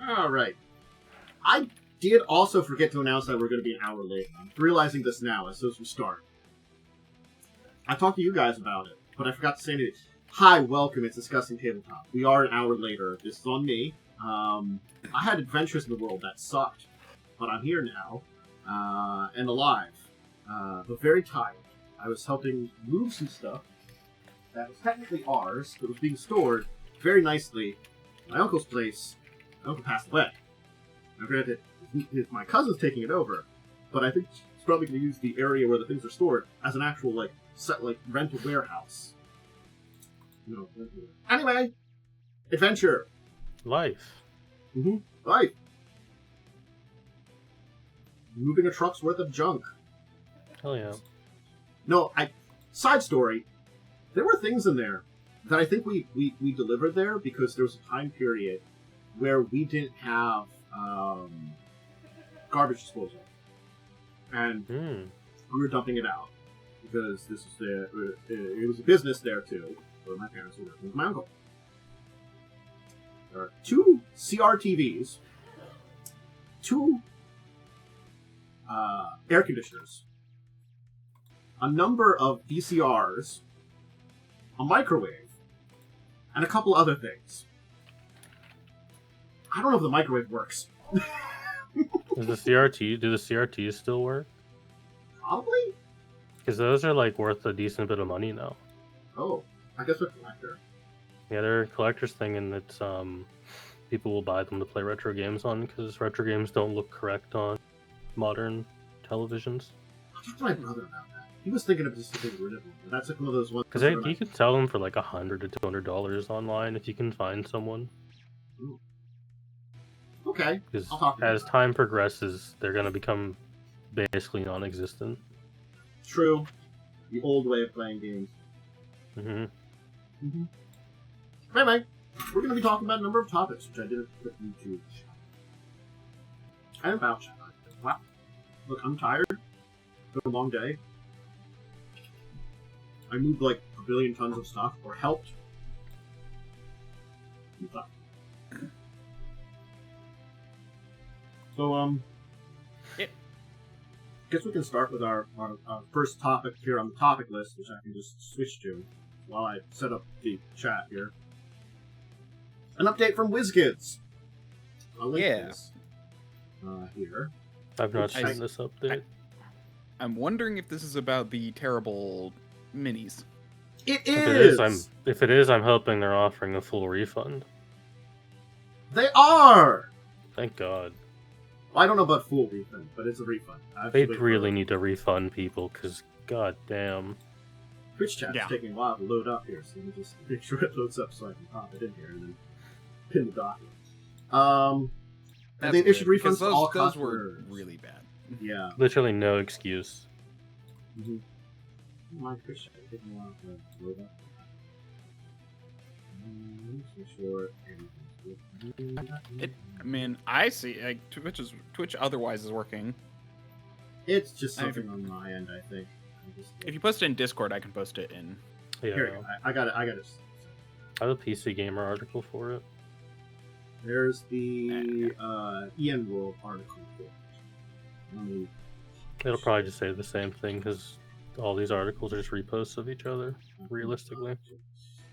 All right. I did also forget to announce that we're going to be an hour late. I'm realizing this now as soon as we start. I talked to you guys about it, but I forgot to say anything. Hi, welcome. It's Discussing Tabletop. We are an hour later. This is on me. I had adventures in the world that sucked, but I'm here now, and alive, but very tired. I was helping move some stuff that was technically ours, but was being stored very nicely at my uncle's place. My uncle passed away. Now, granted, my cousin's taking it over, but I think he's probably going to use the area where the things are stored as an actual, rental warehouse. No. Anyway, adventure. Life. Mm-hmm. Life. Moving a truck's worth of junk. Hell yeah. No, side story. There were things in there that I think we delivered there because there was a time period where we didn't have garbage disposal, and we were dumping it out because this is it was a business there too, where my parents were working with my uncle. There are 2 CRTVs, 2 air conditioners, a number of VCRs, a microwave, and a couple other things. I don't know if the microwave works. Do the CRTs still work? Probably? Because those are worth a decent bit of money now. Oh, I guess we're a collector. Yeah, they're a collector's thing, and it's people will buy them to play retro games on because retro games don't look correct on modern televisions. I talked to my brother about that. He was thinking of just getting rid of them. That's one of those ones. Because you can sell them for $100 to $200 online if you can find someone. Ooh. Okay. Because as time progresses, they're going to become basically non-existent. True. The old way of playing games. Anyway, we're going to be talking about a number of topics, which I didn't put into chat. And about chat. Wow. Look, I'm tired. It's been a long day. I moved a billion tons of stuff, or helped. So, guess we can start with our first topic here on the topic list, which I can just switch to while I set up the chat here. An update from Wizkids. I'll link this here. I've not seen this update. I'm wondering if this is about the terrible minis. It is! If it is, I'm hoping they're offering a full refund. They are! Thank God. Well, I don't know about full refund, but it's a refund. They really need to refund people, because god damn. Twitch chat's taking a while to load up here, so let me just make sure it loads up so I can pop it in here and then pin the document. They issued refunds to all those were really bad. Yeah. Literally no excuse. My Twitch chat is taking a while to load up. Make sure I see. Twitch otherwise is working. It's just something on my end, I think. If you post it in Discord, I can post it in. Yeah. Here we go. I got it. I have a PC Gamer article for it. There's the Ian World article for it. It'll probably just say the same thing because all these articles are just reposts of each other, realistically.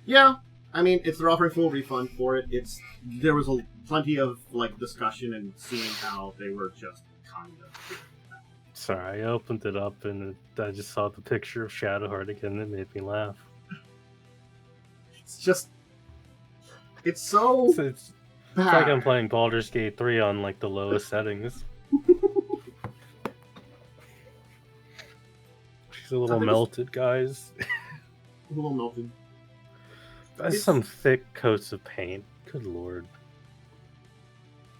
Yeah, I mean, if they're offering full refund for it, there was plenty of discussion and seeing how they were just kind of. Sorry, I opened it up and I just saw the picture of Shadowheart again and it made me laugh. It's so bad. It's like I'm playing Baldur's Gate 3 on the lowest settings. She's a little melted, guys. A little melted. That's some thick coats of paint. Good lord.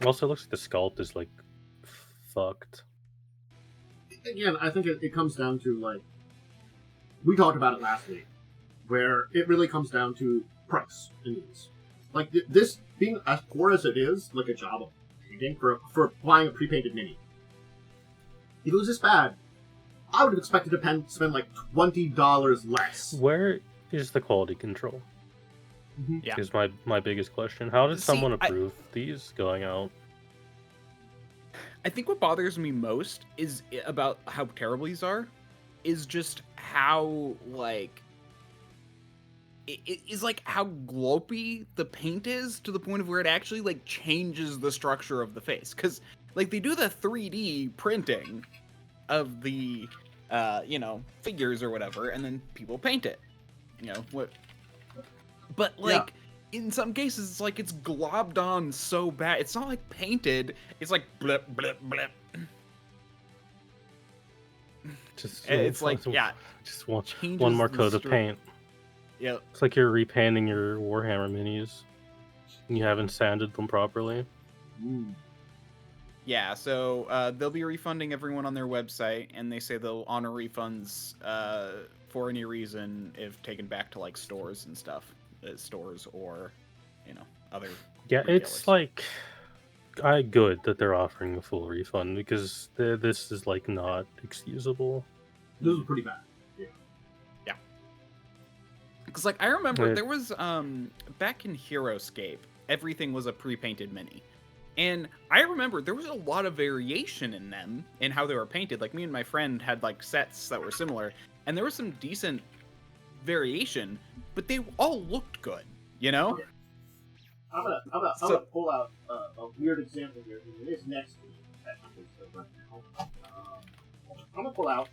Also, it looks like the sculpt is fucked. Again, I think it comes down to we talked about it last week, where it really comes down to price in these. This being as poor as it is, a job of painting for buying a pre-painted mini. If it was this bad, I would have expected to spend $20 less. Where is the quality control? Yeah. Is my biggest question. How did someone approve these going out? I think what bothers me most is about how terrible these are, is just how like it is like how glopey the paint is to the point of where it actually like changes the structure of the face. Because like they do the 3D printing of the figures or whatever, and then people paint it. But like in some cases it's like it's globbed on so bad. It's not like painted. It's like blip blip blip. It's like just one more coat of paint. Yeah, it's like you're repainting your Warhammer minis and you haven't sanded them properly. Yeah, so they'll be refunding everyone on their website, and they say they'll honor refunds for any reason if taken back to like stores and stuff, stores or other. Yeah, retailers. It's like good that they're offering a full refund because this is like not excusable. This is pretty bad. Because like I remember there was back in Heroscape, everything was a pre-painted mini, and I remember there was a lot of variation in them and how they were painted. Like me and my friend had like sets that were similar, and there was some decent variation, but they all looked good, Okay. I'm gonna pull out a weird example here. It is next week, technically, so right now. I'm gonna pull out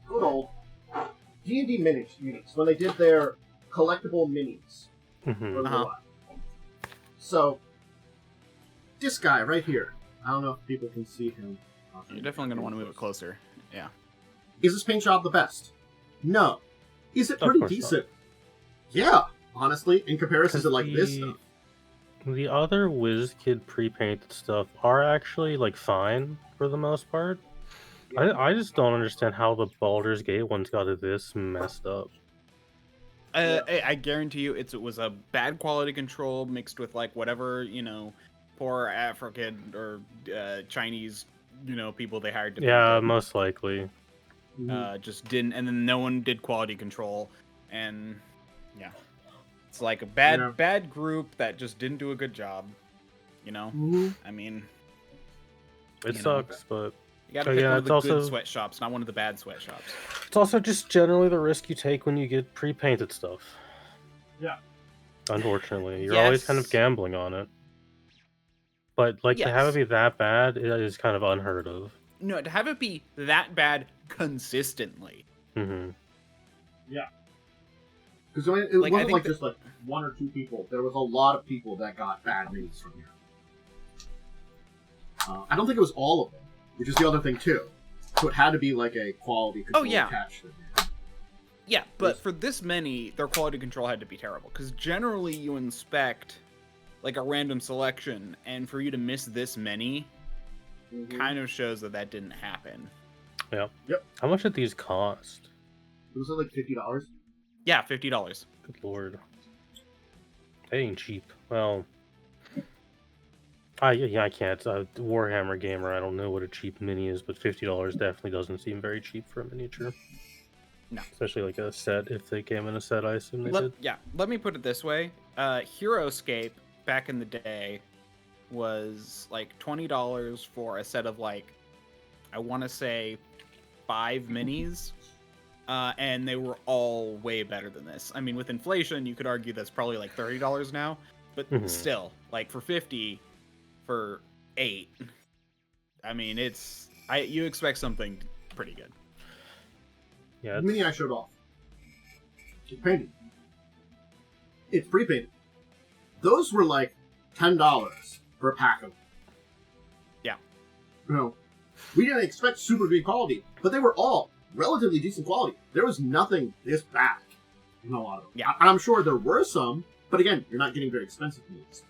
good old D&D minis when they did their collectible minis. So, this guy right here, I don't know if people can see him. You're definitely going to want to move it closer. Yeah. Is this paint job the best? No. Is it pretty decent? Yeah, honestly, in comparison to like this stuff. The other WizKid pre-painted stuff are actually like fine for the most part. I just don't understand how the Baldur's Gate ones got this messed up. I guarantee you it was a bad quality control mixed with like whatever, poor African or Chinese, people they hired to paint it. Most likely. Just didn't, and then no one did quality control, and it's like a bad group that just didn't do a good job, I mean, it sucks, but you gotta pick one of the good sweatshops, not one of the bad sweatshops. It's also just generally the risk you take when you get pre-painted stuff. Yeah. Unfortunately, you're always kind of gambling on it. But like to have it be that bad, it is kind of unheard of. No, to have it be that bad consistently. Mm-hmm. Yeah. Because it wasn't like just like one or two people. There was a lot of people that got bad minis from here. I don't think it was all of them, which is the other thing too. So it had to be like a quality control attached to it. Yeah, but for this many, their quality control had to be terrible. Because generally you inspect like a random selection, and for you to miss this many kind of shows that didn't happen. Yeah. Yep. How much did these cost? Was it like $50? Yeah, $50. Good lord. That ain't cheap. Well, I can't. Warhammer gamer, I don't know what a cheap mini is, but $50 definitely doesn't seem very cheap for a miniature. No. Especially like a set, if they came in a set, I assume they did. Yeah, let me put it this way. Heroscape, back in the day, was like $20 for a set of like, I want to say 5 minis. And they were all way better than this. I mean, with inflation, you could argue that's probably like $30 now, but still, like for 50 for 8, I mean, you expect something pretty good. Yeah, the mini I showed off. It's painted. It's pre-painted. Those were like $10 for a pack of them. Yeah. We didn't expect super good quality, but they were all relatively decent quality. There was nothing this bad in a lot of them. Yeah. I'm sure there were some, but again, you're not getting very expensive minis.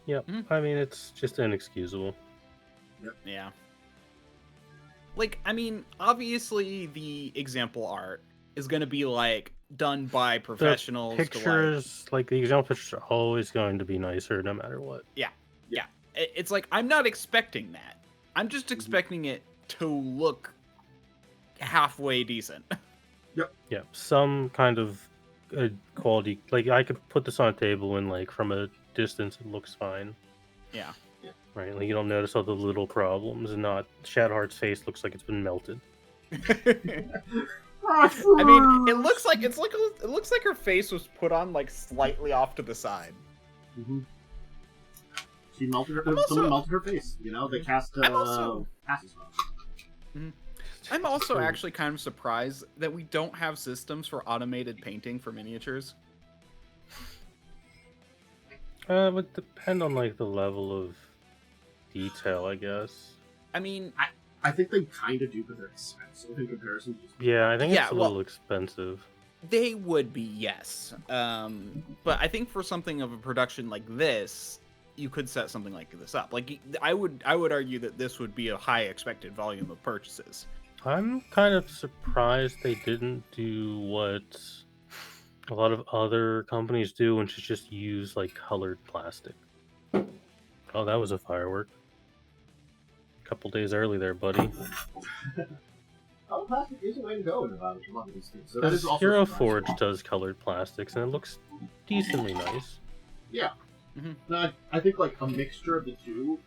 Yep. I mean, it's just inexcusable. Yep. Yeah. Like, I mean, obviously the example art is going to be like done by professionals. The pictures, like the example pictures are always going to be nicer no matter what. Yeah. Yeah. It's like, I'm not expecting that. I'm just expecting it to look halfway decent. Yep. Yeah, some kind of quality. Like I could put this on a table and like from a distance it looks fine. Yeah. Yeah. right? Like you don't notice all the little problems, and not Shadowheart's face looks like it's been melted. I mean, it looks like her face was put on like slightly off to the side. Mm-hmm. She melted her. I'm also- Someone melted her face. You know, they cast passes on. I'm also actually kind of surprised that we don't have systems for automated painting for miniatures. It would depend on like the level of detail, I guess. I mean, I think they kind of do, but they're expensive in comparison to just... Yeah, I think it's Yeah, a little expensive. they would be, yes. But I think for something of a production like this, you could set something like this up. Like I would argue that this would be a high expected volume of purchases. I'm kind of surprised they didn't do what a lot of other companies do, which is just use like colored plastic. Oh, that was a firework. A couple days early there, buddy. Oh, plastic is a way to go in about a lot of these things. So that is also Hero surprising. Forge does colored plastics, and it looks decently nice. Yeah. Mhm. No, I think like a mixture of the two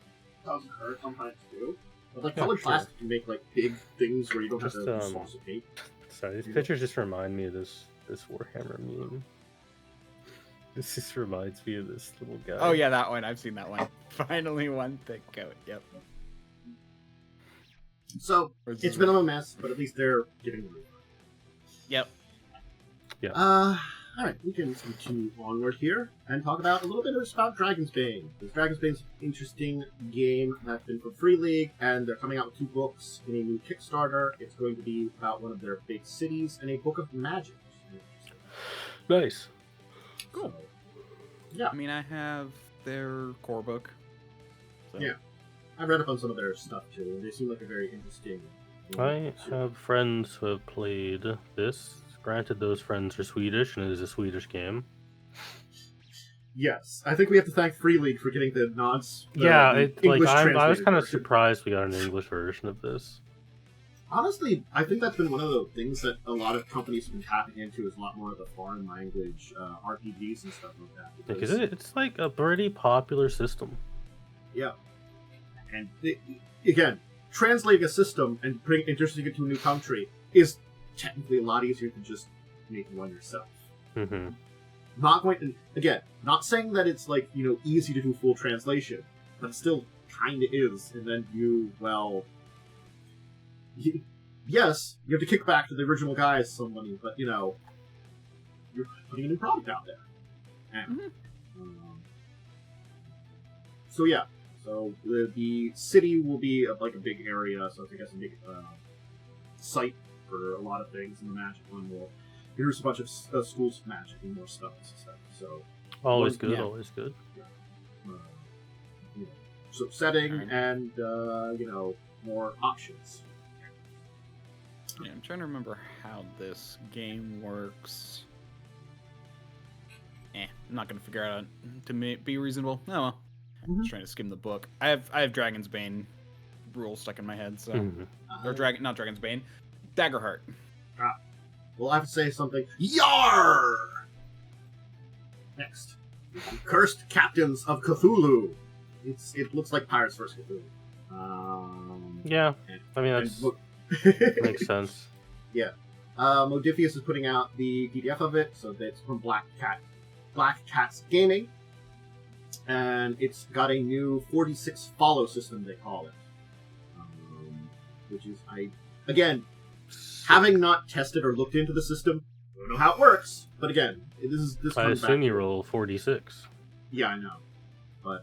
doesn't hurt sometimes too. But like Yeah, colored sure. plastic can make like big things where you don't have Just, to use sauce of paint. Sorry, these pictures just remind me of this Warhammer meme. This just reminds me of this little guy. Oh yeah, that one. I've seen that one. Finally, one thick coat. Yep. So it's been a mess, but at least they're getting rid of it. Yep. Alright, we can continue onward here and talk about a little bit about Dragonbane. Because Dragonbane's an interesting game that's been for Free League, and they're coming out with 2 books in a new Kickstarter. It's going to be about one of their big cities and a book of magic. Nice. Cool. Yeah. I mean, I have their core book. So. Yeah. I read up on some of their stuff too, and they seem like a very interesting. I have friends who have played this. Granted, those friends are Swedish, and it is a Swedish game. Yes, I think we have to thank Free League for getting the nods. Yeah, the it, like English I was translated kind of version. surprised we got an English version of this. Honestly, I think that's been one of the things that a lot of companies have been tapping into is a lot more of the foreign language RPGs and stuff like that. Because it's like a pretty popular system. Yeah. And again, translating a system and introducing it to a new country is technically a lot easier than just making one yourself. Mm-hmm. Not going to, again, not saying that it's like, easy to do full translation, but it still kind of is. And then yes, you have to kick back to the original guys some money, but you're putting a new product out there. And, so yeah, so the city will be like a big area, so I guess a big site for a lot of things, and the magic one will introduce a bunch of schools of magic and more spells and stuff. So Always Well, good, yeah. always good. So setting Alright. and more options. Yeah, I'm trying to remember how this game works. I'm not gonna figure out to be reasonable. Oh well. I'm just trying to skim the book. I have Dragon's Bane rules stuck in my head, so Mhm. or not Dragon's Bane, Daggerheart. Well, I have to say something. Yar! Next, Cursed Captains of Cthulhu. It looks like Pirates vs. Cthulhu. Yeah, I mean, and that makes sense. Modifius is putting out the PDF of it, so that's from Black Cat's Gaming, and it's got a new 46 follow system, they call it, which is having not tested or looked into the system, I don't know how it works, but again, this I comes assume back. you roll 46. Yeah, I know, but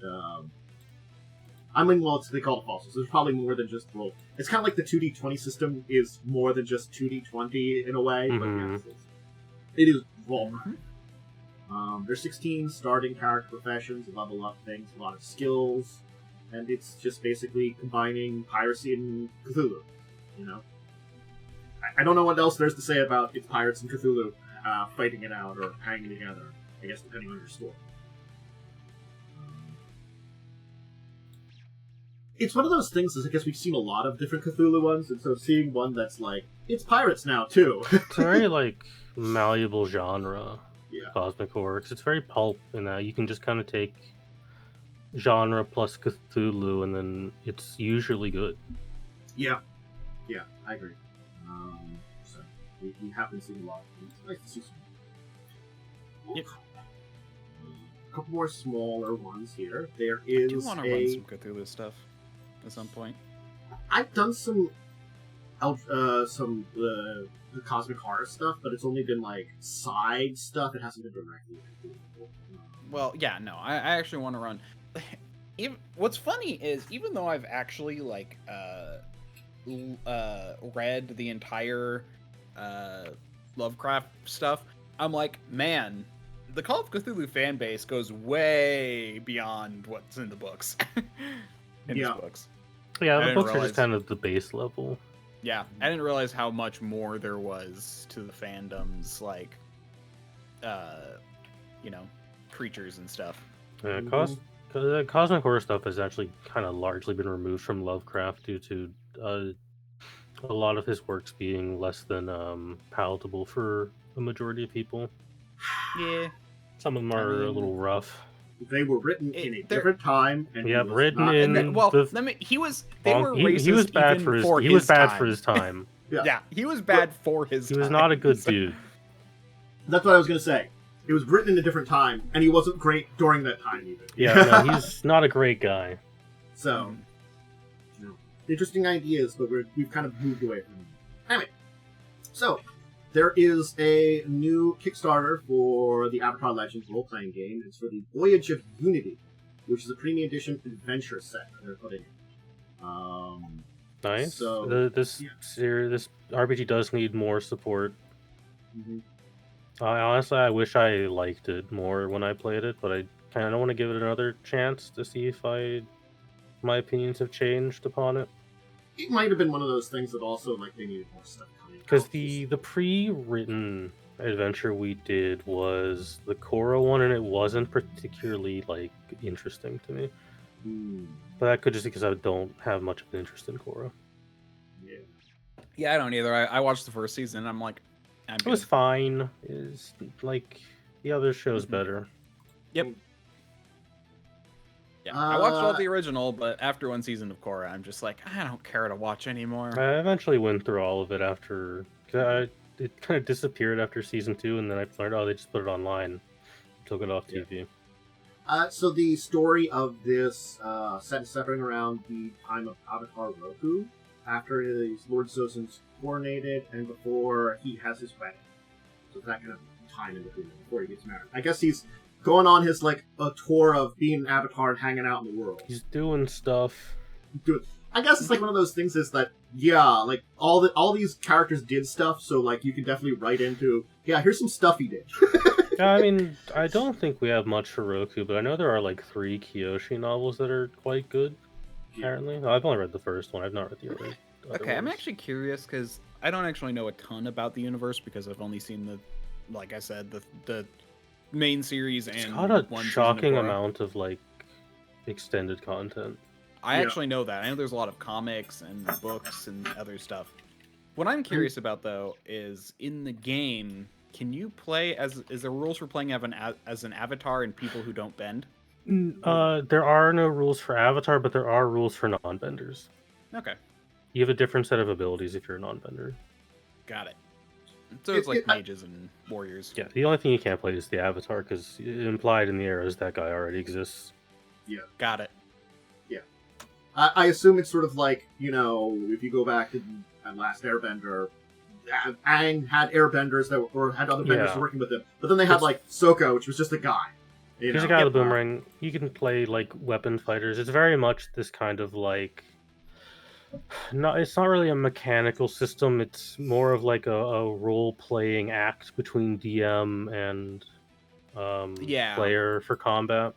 they call it false. So there's probably more than just roll. It's kind of like the 2d20 system is more than just 2d20 in a way, but Mhm. yes, it is roll. There's 16 starting character professions, level up things, a lot of skills, and it's just basically combining piracy and Cthulhu. I don't know what else there's to say about it's pirates and Cthulhu fighting it out or hanging together. I guess depending on your story. It's one of those things, I guess we've seen a lot of different Cthulhu ones, and so seeing one that's like, it's pirates now, too. It's a very, malleable genre, Yeah. Cosmic Horror, because it's very pulp in that you can just kind of take genre plus Cthulhu, and then it's usually good. Yeah, I agree. So we haven't seen a lot. It's nice to see some. Yep. A couple more smaller ones here. There I is do want to run some Cthulhu stuff at some point. I've done some the cosmic horror stuff, but it's only been like side stuff. It hasn't been directly. Well, yeah, no, I actually want to run. What's funny is even though I've actually like read the entire Lovecraft stuff, I'm like, man, the Call of Cthulhu fan base goes way beyond what's in the books. in Yeah. these books. Yeah, I the didn't books are realize- just kind of the base level. Yeah, I didn't realize how much more there was to the fandoms, like, creatures and stuff. Yeah, Mhm. cosmic horror stuff has actually kind of largely been removed from Lovecraft due to a lot of his works being less than palatable for a majority of people. Yeah. Some of them are a little rough. They were written in a they're- different time, and Yeah, it was written not- in- And well, the- they were racist he was bad even for his for he was bad time. for his time. Yeah, he was bad for his He time. was not a good So- dude. That's what I was gonna say. It was written in a different time, and he wasn't great during that time either. Yeah, no, he's not a great guy. So, interesting ideas, but we've kind of moved away from them. Anyway, so there is a new Kickstarter for the Avatar Legends role-playing game. It's for the Voyage of Unity, which is a premium edition adventure set that they're putting in. Nice. So, This yeah. this RPG does need more support. Mhm. Honestly, I wish I liked it more when I played it, but I kind of want to give it another chance to see if my opinions have changed upon it. It might have been one of those things that also like they needed more stuff coming. Because out. the pre-written adventure we did was the Korra one, and it wasn't particularly like interesting to me. But that could just be because I don't have much of an interest in Korra. Yeah. Yeah, I don't either. I watched the first season, and I'm like, It was fine. Is like the other show's Mhm. better. Yep. Yeah, I watched all the original, but after one season of Korra, I'm just like, I don't care to watch anymore. I eventually went through all of it after. It kind of disappeared after season 2, and then I learned, oh, they just put it online, took it off TV. So the story of this set is centering around the time of Avatar Roku, after his Lord Zosun's coronated and before he has his wedding. So that kind of time in between them before he gets married. I guess he's going on his like a tour of being an Avatar and hanging out in the world. He's doing stuff. I guess it's like one of those things is that like all these characters did stuff, so like you can definitely write into here's some stuff he did. Yeah, I mean, I don't think we have much for Roku, but I know there are like 3 Kyoshi novels that are quite good. Apparently, I've only read the first one. I've not read the other. Okay, I'm ones. actually curious because I don't actually know a ton about the universe because I've only seen like I said, the main series It's and got a one season of shocking Korra. amount of like extended content. I Yeah. actually know that. I know there's a lot of comics and books and other stuff. What I'm curious about though is in the game, can you play is there rules for playing as an avatar and people who don't bend? There are no rules for Avatar, but there are rules for non-benders. Okay, You have a different set of abilities if you're a non-bender. got it. So it's like It- mages and warriors. Yeah, the only thing you can't play is the Avatar, because implied in the arrows that guy already exists. Got it. I assume it's sort of like, if you go back to Last Airbender, Aang had airbenders or had other benders Yeah. working with him, but then they had like Sokka, which was just a guy. He's a guy with a boomerang. You can play like weapon fighters. It's very much this kind of like. No, it's not really a mechanical system. It's more of like a role-playing act between DM and Yeah. player for combat.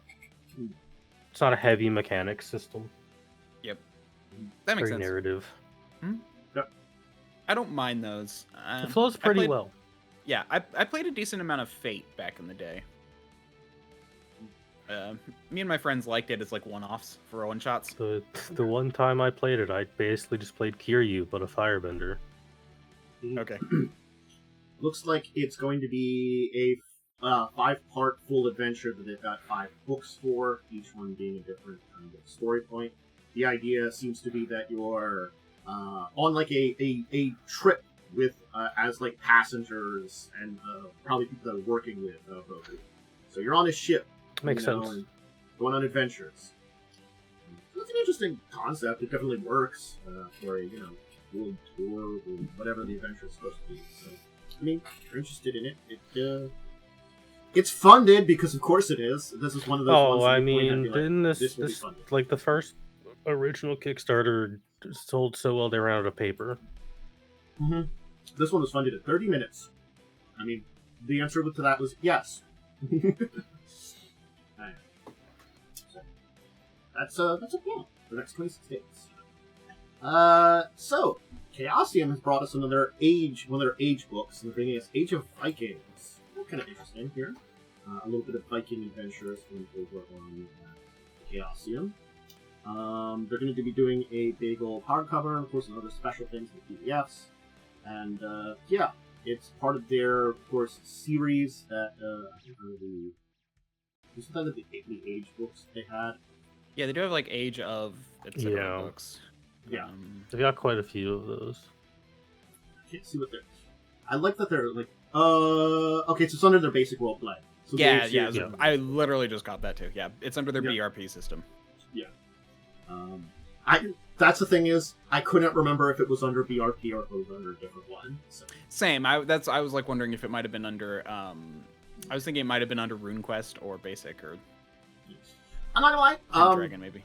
It's not a heavy mechanics system. That makes Very sense. narrative. I don't mind those. It flows I pretty played- well. Yeah, I played a decent amount of Fate back in the day. Me and my friends liked it as like one-offs for one-shots. The one time I played it, I basically just played Kiryu, but a firebender. Okay. Looks like it's going to be a 5-part full adventure that they've got 5 books for, each one being a different kind of story point. The idea seems to be that you're on like a trip with as like passengers and probably people that are working with Roku. So you're on a ship. Makes sense. And going on adventures. So it's an interesting concept. It definitely works for a world tour or whatever the adventure is supposed to be. So I mean, if you're interested in it, it's funded because of course it is. This is one of those. Oh, ones that I you point at and mean, be like, didn't this will be funded. like the first original Kickstarter sold so well they ran out of paper? Mm-hmm. This one was funded at 30 minutes. I mean, the answer to that was yes. Alright. So, that's a plan for the next 26 days. So Chaosium has brought us one of their age books, and they're bringing us Age of Vikings. Kind of interesting here. A little bit of Viking adventures from over on Chaosium. They're going to be doing a big old hardcover, of course, and other special things with PDFs. And yeah, it's part of their, of course, series that I think are the age books they had. Yeah, they do have like Age of etc. books. Yeah, they've got quite a few of those. I can't see what they're. I like that they're like. Okay, so it's under their basic role play. So yeah. I literally just got that too. Yeah, it's under their BRP system. Yeah. That's the thing is, I couldn't remember if it was under BRP or if it was under a different one. So. Same. I was like wondering if it might have been under. I was thinking it might have been under RuneQuest or Basic or. I'm not gonna lie. Dragon maybe.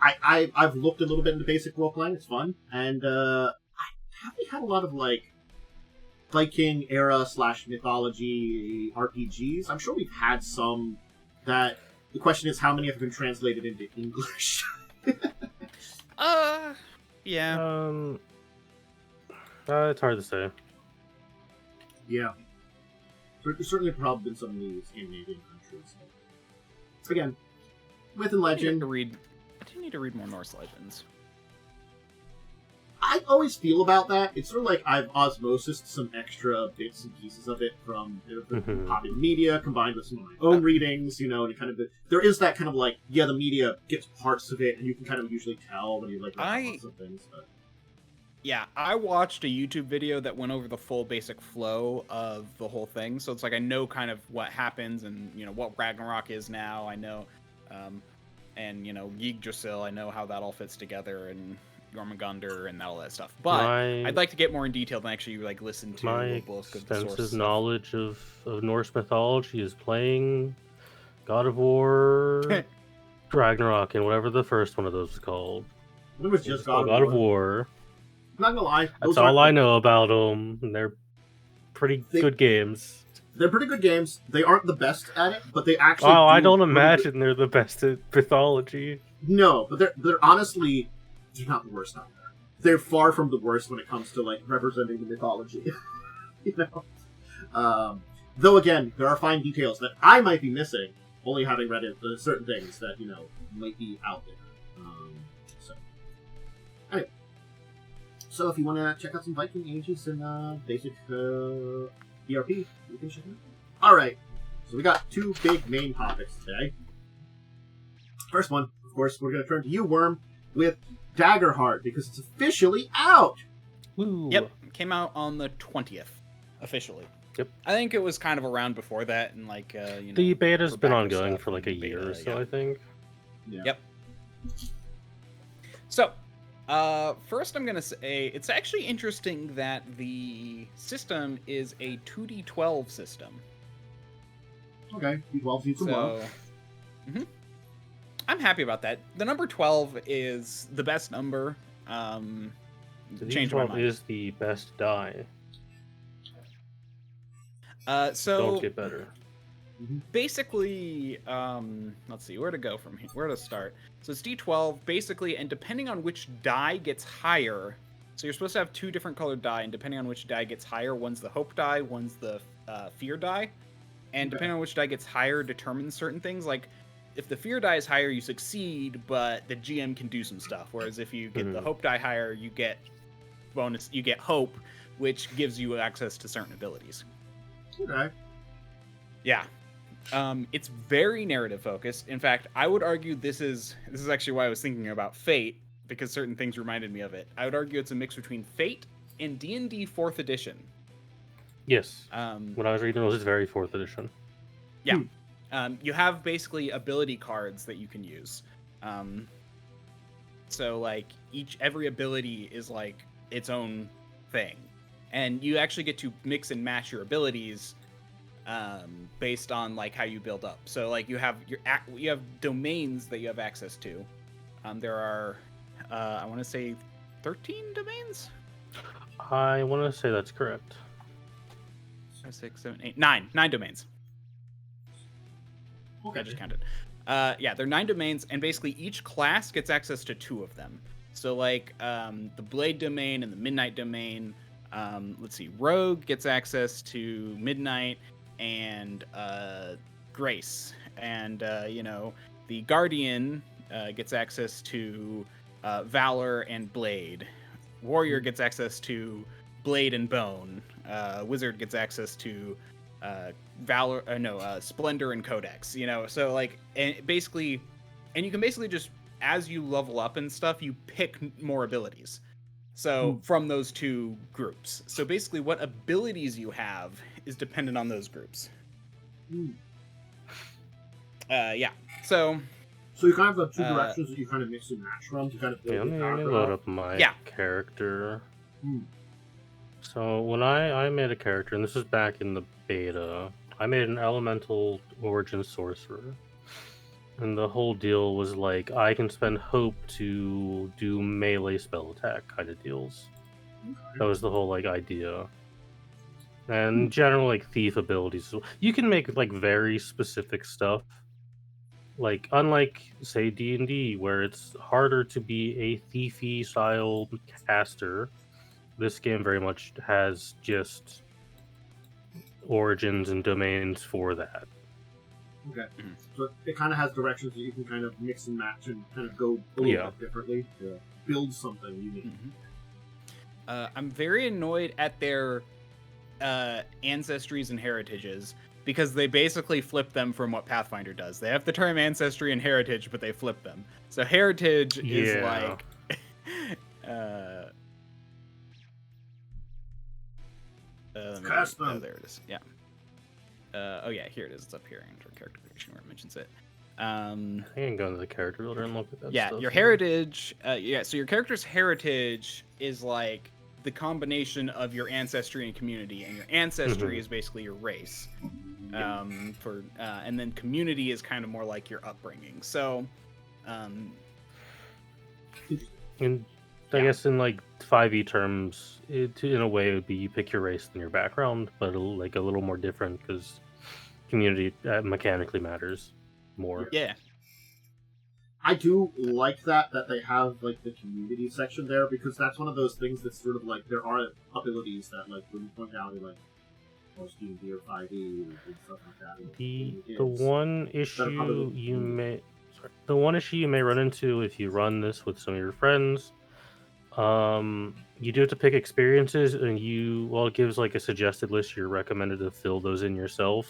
I've looked a little bit into basic role playing. It's fun, and I haven't had a lot of like Viking era / mythology RPGs. I'm sure we've had some. That the question is, how many have been translated into English? Yeah. It's hard to say. Yeah. There's certainly probably been some in the Scandinavian countries. Again, Myth and Legend. I do need to read more Norse Legends. I always feel about that. It's sort of like I've osmosis some extra bits and pieces of it from popular media combined with some of my own readings, and it kind of there is that kind of like, yeah, the media gets parts of it, and you can kind of usually tell when you like lots of things. But... Yeah, I watched a YouTube video that went over the full basic flow of the whole thing, so it's like I know kind of what happens and what Ragnarok is now. I know, and Yggdrasil, I know how that all fits together and. Jormungandr and all that stuff, but I'd like to get more in detail than actually like listen to my book of extensive knowledge of Norse mythology is playing God of War, Ragnarok, and whatever the first one of those is called. It was just God of War. I'm not gonna lie, that's all I know about them, and they're pretty good games. They're pretty good games. They aren't the best at it, but they actually. Oh, I don't imagine they're the best at mythology. No, but they're honestly. They're not the worst out there. They're far from the worst when it comes to like representing the mythology. Though again, there are fine details that I might be missing, only having read it. Certain things that might be out there. Anyway, so if you want to check out some Viking Ages and basic ERP, you can check it out. All right, so we got 2 big main topics today. First one, of course, we're going to turn to you, Worm, with Daggerheart, because it's officially out! Woo. Yep, came out on the 20th, officially. Yep. I think it was kind of around before that, and like, the beta's been ongoing for like a year or so, I think. Yeah. Yep. So, first I'm gonna say, it's actually interesting that the system is a 2d12 system. Okay, D12 needs some love. I'm happy about that. The number 12 is the best number. Change my mind. Is the best die. So don't get better. Basically, let's see where to go from here. Where to start? So it's D12 basically, and depending on which die gets higher. So you're supposed to have 2 different colored die, and depending on which die gets higher, one's the hope die, one's the fear die, and depending on which die gets higher, determines certain things like. If the fear die is higher, you succeed, but the GM can do some stuff. Whereas if you get the hope die higher, you get hope, which gives you access to certain abilities. Okay. Yeah. It's very narrative focused. In fact, I would argue this is actually why I was thinking about Fate, because certain things reminded me of it. I would argue it's a mix between Fate and D&D 4th edition. Yes. Um, When I was reading, it was very 4th edition. yeah. You have basically ability cards that you can use. So like every ability is like its own thing, and you actually get to mix and match your abilities based on like how you build up. So like you have domains that you have access to. There are I want to say 13 domains. I want to say that's correct. 6, 7, 8, 9 domains. Okay. I just counted. Yeah, there are 9 domains, and basically each class gets access to 2 of them. So like the Blade domain and the Midnight domain. Let's see, Rogue gets access to Midnight and Grace, and the Guardian gets access to Valor and Blade. Warrior gets access to Blade and Bone. Wizard gets access to Splendor and Codex. So like, and you can basically just, as you level up and stuff, you pick more abilities. So from those 2 groups. So basically, what abilities you have is dependent on those groups. Yeah. So you kind of have 2 directions that you kind of mix and match from to kind of build Yeah, let me character load up. up my Yeah. character. So when I made a character, and this is back in the beta, I made an elemental origin sorcerer. And the whole deal was like, I can spend hope to do melee spell attack kind of deals. That was the whole like idea. And general like thief abilities. You can make like very specific stuff. Like unlike say D&D, where it's harder to be a thiefy style caster, this game very much has just origins and domains for that. Okay. So it kind of has directions that you can kind of mix and match and kind of go a little bit differently to build something unique. I'm very annoyed at their ancestries and heritages, because they basically flip them from what Pathfinder does. They have the term ancestry and heritage, but they flip them. So heritage is like custom. Oh, there it is. Yeah. Oh yeah, here it is. It's up here under character creation where it mentions it. I can go into the character builder and look at that. Yeah, stuff. your heritage. So your character's heritage is like the combination of your ancestry and community, and your ancestry is basically your race. And then community is kind of more like your upbringing. So, and I guess in like 5e terms, in a way, it would be you pick your race and your background, but a little more different because community mechanically matters more. Yeah. I do like that they have like the community section there, because that's one of those things that's sort of like, there are abilities that like when you point out in like most D&D or 5e and stuff like that. The one issue you may run into if you run this with some of your friends, you do have to pick experiences, and it gives like a suggested list. You're recommended to fill those in yourself,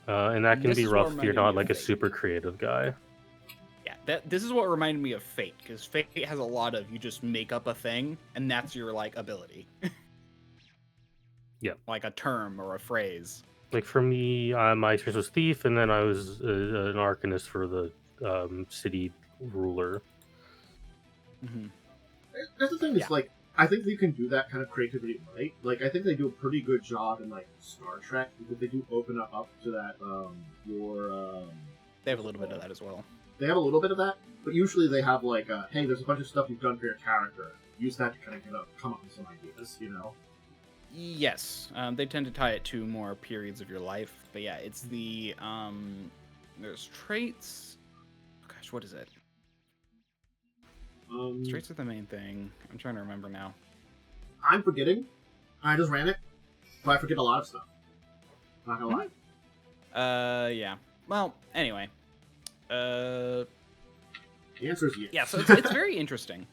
and that can be rough if you're not like a super creative guy. Yeah, this is what reminded me of Fate, because Fate has a lot of, you just make up a thing, and that's your like ability. Yeah, like a term or a phrase. Like for me, my experience was thief, and then I was an arcanist for the city ruler. That's the thing is like, I think you can do that kind of creativity right. Like I think they do a pretty good job in like Star Trek, because they do open up to that they have a little bit of that as well. They have a little bit of that, but usually they have like, hey, there's a bunch of stuff you've done for your character. Use that to kind of come up with some ideas, Yes, they tend to tie it to more periods of your life, but yeah, it's the there's traits. Oh, gosh, what is it? Traits are the main thing. I'm trying to remember now. I'm forgetting. I just ran it, but I forget a lot of stuff. Not gonna lie. Yeah. Well, anyway. The answer is yes. Yeah, so it's very interesting.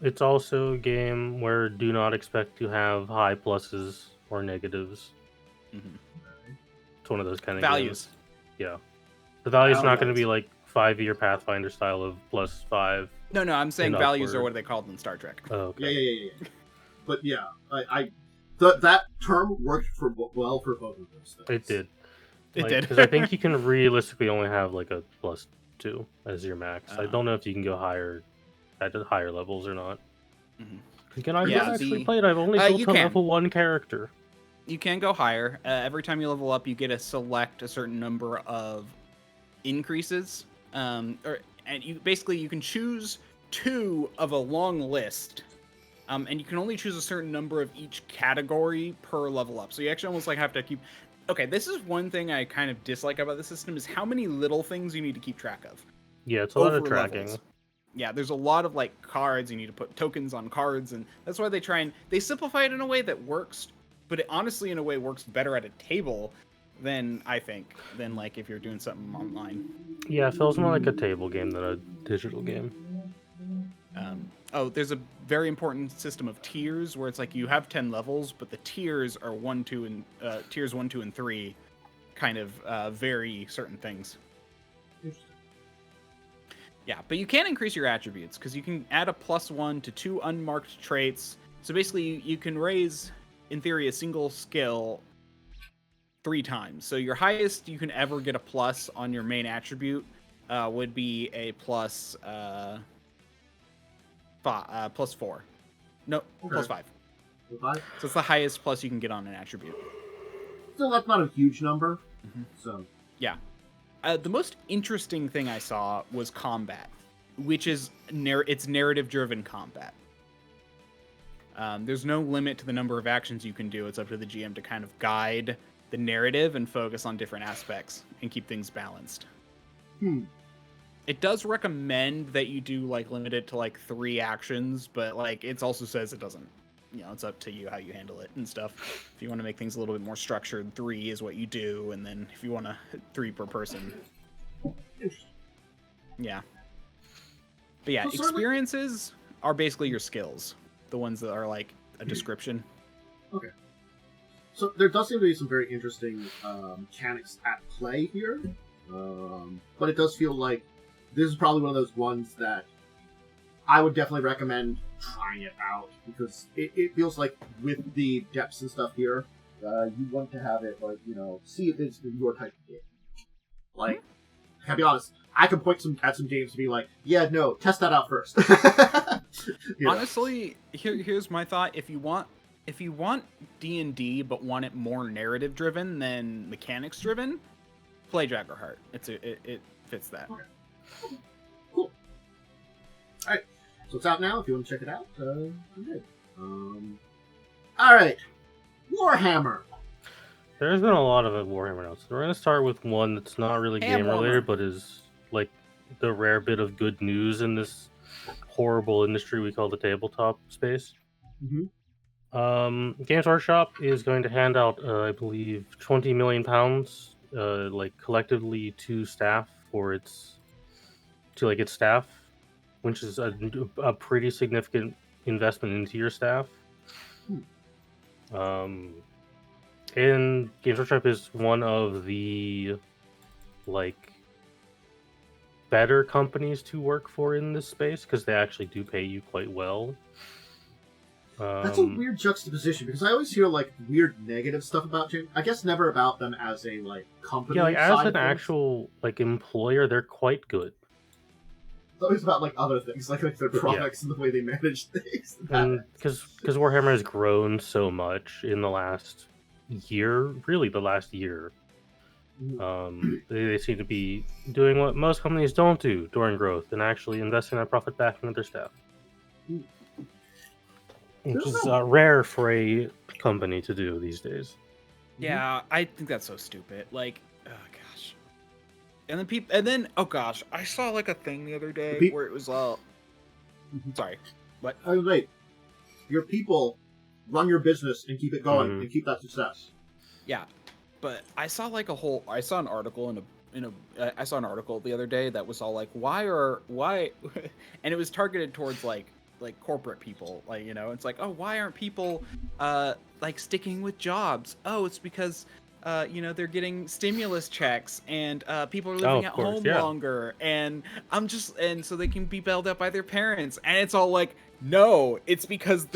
It's also a game where do not expect to have high pluses or negatives. It's one of those kind of Values. games. Yeah. The value's not going to Alright. be like 5-year Pathfinder style of +5. No, I'm saying And values are upward. what they called in Star Trek. Oh, okay. Yeah. But yeah, that term worked well for both of those things. It did. It did. Because I think you can realistically only have like a +2 as your max. I don't know if you can go higher at the higher levels or not. Again, I've Yeah, not actually played. I've only you built a can. level 1 character. You can go higher. Every time you level up, you get to select a certain number of increases. And you can choose 2 of a long list. And you can only choose a certain number of each category per level up. So you actually almost like have to keep. Okay, this is one thing I kind of dislike about the system is how many little things you need to keep track of. Yeah, it's a lot of Over tracking. levels. Yeah, there's a lot of like cards. You need to put tokens on cards, and that's why they simplify it in a way that works. But it honestly, in a way, works better at a table than like if you're doing something online. Yeah, it feels more like a table game than a digital game. There's a very important system of tiers where it's like you have 10 levels, but the tiers are tiers 1, 2, and 3 kind of vary certain things. Interesting. Yeah, but you can increase your attributes because you can add a +1 to 2 unmarked traits. So basically, you can raise, in theory, a single skill 3 times. So your highest you can ever get a plus on your main attribute would be a +4. No, Okay. +5. Five? So it's the highest plus you can get on an attribute. Still, that's not a huge number. So Yeah. The most interesting thing I saw was combat, which is it's narrative-driven combat. There's no limit to the number of actions you can do. It's up to the GM to kind of guide the narrative and focus on different aspects and keep things balanced. It does recommend that you do like limit it to like 3 actions, but like it also says it doesn't. It's up to you how you handle it and stuff. If you want to make things a little bit more structured, 3 is what you do, and then if you want to 3 per person. interesting. Yeah. But yeah, So sort of like- experiences are basically your skills. The ones that are like a description. Okay. So there does seem to be some very interesting mechanics at play here, but it does feel like this is probably one of those ones that I would definitely recommend trying it out, because it feels like with the depths and stuff here, you want to have it, like, see if it's your type of game. Like, I'll be honest, I can point at some games to be like, yeah, no, test that out first. Honestly, here's my thought. If you want D&D but want it more narrative driven than mechanics driven, play Daggerheart. It fits that. Okay. Cool. Alright, so it's out now. If you want to check it out, I'm good. Alright, Warhammer. There's been a lot of Warhammer now. So we're going to start with one that's not really game related, but is like the rare bit of good news in this horrible industry we call the tabletop space. Games Workshop is going to hand out, I believe, £20 million, like collectively to staff for its staff, which is a pretty significant investment into your staff. And Games Workshop is one of the better companies to work for in this space because they actually do pay you quite well. That's a weird juxtaposition, because I always hear weird negative stuff about James. I guess never about them as a company. Yeah, as side an actual employer, they're quite good. It's always about other things, like their products and the way they manage things. And because Warhammer has grown so much in the last year, really the last year, they seem to be doing what most companies don't do during growth and actually investing that profit back into their staff. Which is rare for a company to do these days. Yeah, I think that's so stupid. Oh gosh. And then oh gosh, I saw a thing the other day where it was sorry. What? Oh wait. Your people run your business and keep it going and keep that success. Yeah. But I saw I saw an article I saw an article the other day that was all why and it was targeted towards corporate people, it's why aren't people sticking with jobs? Oh, it's because they're getting stimulus checks and people are Oh, living of at course, home yeah. longer, and and so they can be bailed out by their parents, and it's all like, no, it's because